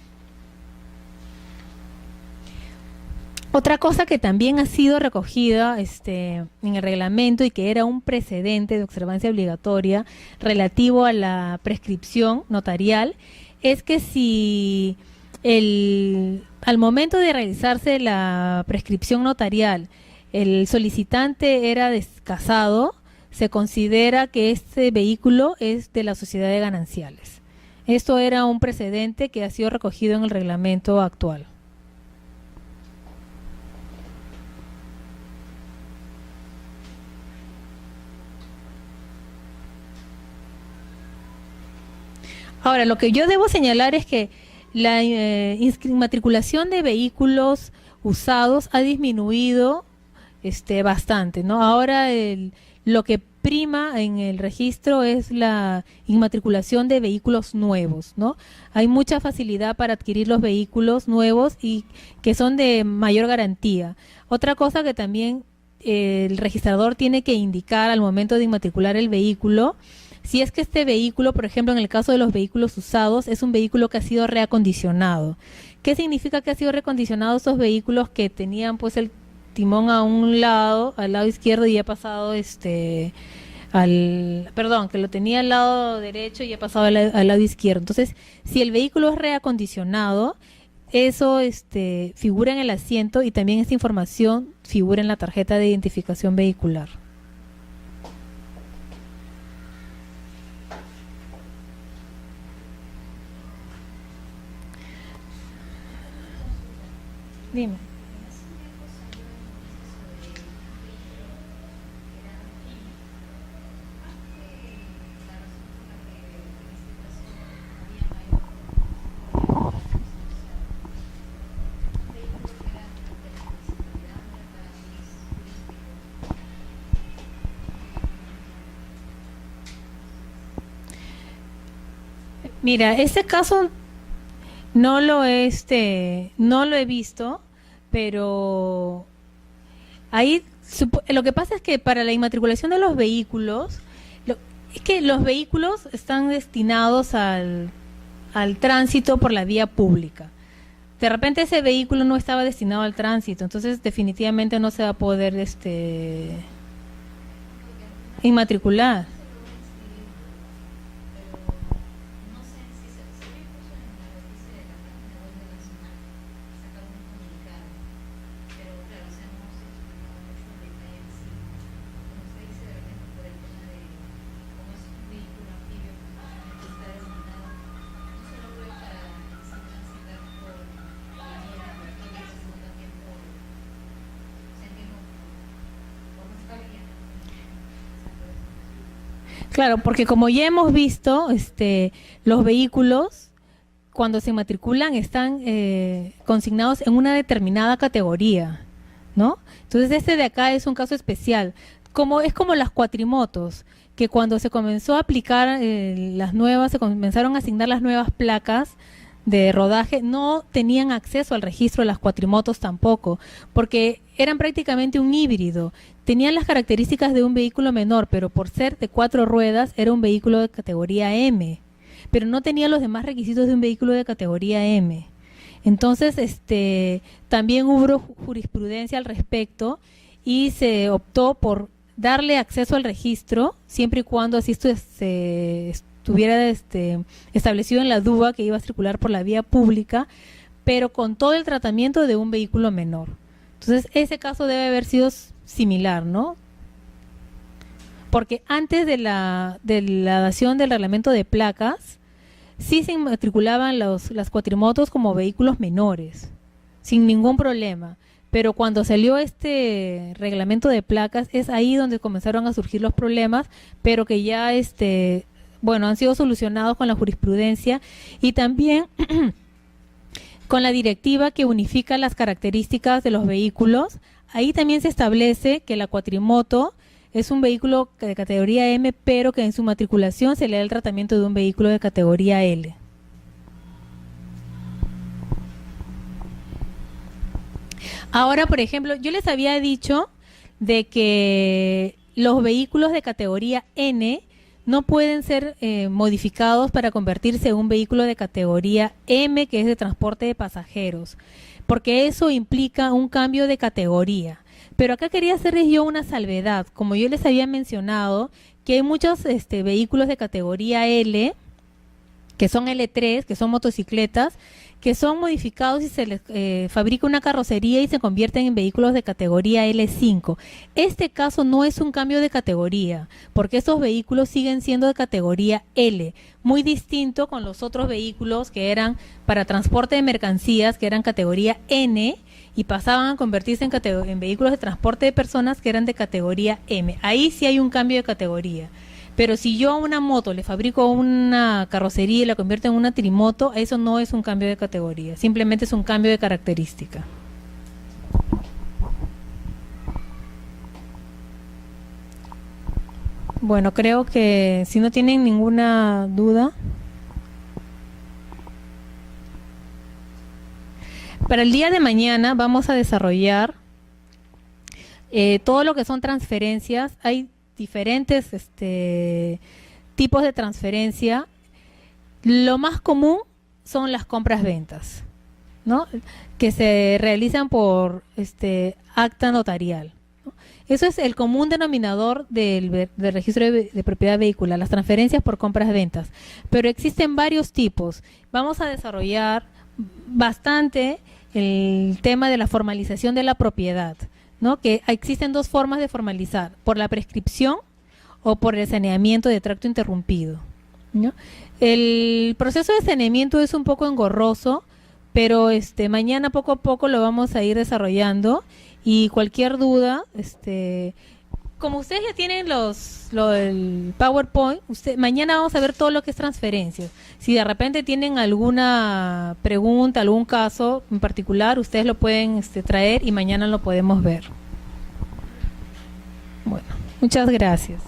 Otra cosa que también ha sido recogida en el reglamento y que era un precedente de observancia obligatoria relativo a la prescripción notarial es que si al momento de realizarse la prescripción notarial el solicitante era descasado, se considera que este vehículo es de la sociedad de gananciales. Esto era un precedente que ha sido recogido en el reglamento actual. Ahora, lo que yo debo señalar es que la inmatriculación de vehículos usados ha disminuido bastante, ¿no? Ahora lo que prima en el registro es la inmatriculación de vehículos nuevos, ¿no? Hay mucha facilidad para adquirir los vehículos nuevos y que son de mayor garantía. Otra cosa que también el registrador tiene que indicar al momento de inmatricular el vehículo, si es que este vehículo, por ejemplo, en el caso de los vehículos usados, es un vehículo que ha sido reacondicionado. ¿Qué significa que ha sido reacondicionado? Estos vehículos que tenían pues el timón a un lado, al lado izquierdo y ha pasado que lo tenía al lado derecho y ha pasado al lado izquierdo. Entonces, si el vehículo es reacondicionado, eso figura en el asiento y también esta información figura en la tarjeta de identificación vehicular. Dime. Mira, ese caso no lo he visto, pero ahí lo que pasa es que para la inmatriculación de los vehículos, es que los vehículos están destinados al tránsito por la vía pública. De repente ese vehículo no estaba destinado al tránsito, entonces definitivamente no se va a poder Inmatricular. Claro, porque como ya hemos visto, los vehículos cuando se matriculan están consignados en una determinada categoría, ¿no? Entonces este de acá es un caso especial. Es como las cuatrimotos, que cuando se comenzó a aplicar se comenzaron a asignar las nuevas placas de rodaje, no tenían acceso al registro de las cuatrimotos tampoco, porque eran prácticamente un híbrido. Tenían las características de un vehículo menor, pero por ser de 4 ruedas era un vehículo de categoría M, pero no tenía los demás requisitos de un vehículo de categoría M. Entonces, también hubo jurisprudencia al respecto y se optó por darle acceso al registro, siempre y cuando así estuviera establecido en la DUA que iba a circular por la vía pública, pero con todo el tratamiento de un vehículo menor. Entonces, ese caso debe haber sido similar, ¿no? Porque antes de la dación del reglamento de placas, sí se inmatriculaban las cuatrimotos como vehículos menores, sin ningún problema. Pero cuando salió este reglamento de placas, es ahí donde comenzaron a surgir los problemas, pero que ya han sido solucionados con la jurisprudencia y también con la directiva que unifica las características de los vehículos. Ahí también se establece que la cuatrimoto es un vehículo de categoría M, pero que en su matriculación se le da el tratamiento de un vehículo de categoría L. Ahora, por ejemplo, yo les había dicho de que los vehículos de categoría N no pueden ser modificados para convertirse en un vehículo de categoría M, que es de transporte de pasajeros, porque eso implica un cambio de categoría. Pero acá quería hacerles yo una salvedad. Como yo les había mencionado, que hay muchos vehículos de categoría L, que son L3, que son motocicletas, que son modificados y se les fabrica una carrocería y se convierten en vehículos de categoría L5. Este caso no es un cambio de categoría, porque estos vehículos siguen siendo de categoría L, muy distinto con los otros vehículos que eran para transporte de mercancías, que eran categoría N, y pasaban a convertirse en vehículos de transporte de personas que eran de categoría M. Ahí sí hay un cambio de categoría. Pero si yo a una moto le fabrico una carrocería y la convierto en una trimoto, eso no es un cambio de categoría, simplemente es un cambio de característica. Bueno, creo que si no tienen ninguna duda. Para el día de mañana vamos a desarrollar todo lo que son transferencias. Hay diferentes tipos de transferencia. Lo más común son las compras-ventas, ¿no? Que se realizan por acta notarial, ¿no? Eso es el común denominador del registro de propiedad vehicular, las transferencias por compras-ventas. Pero existen varios tipos. Vamos a desarrollar bastante el tema de la formalización de la propiedad, ¿no? Que existen 2 formas de formalizar: por la prescripción o por el saneamiento de tracto interrumpido, ¿no? El proceso de saneamiento es un poco engorroso, pero mañana poco a poco lo vamos a ir desarrollando, y cualquier duda, como ustedes ya tienen el PowerPoint, mañana vamos a ver todo lo que es transferencias. Si de repente tienen alguna pregunta, algún caso en particular, ustedes lo pueden traer y mañana lo podemos ver. Bueno, muchas gracias.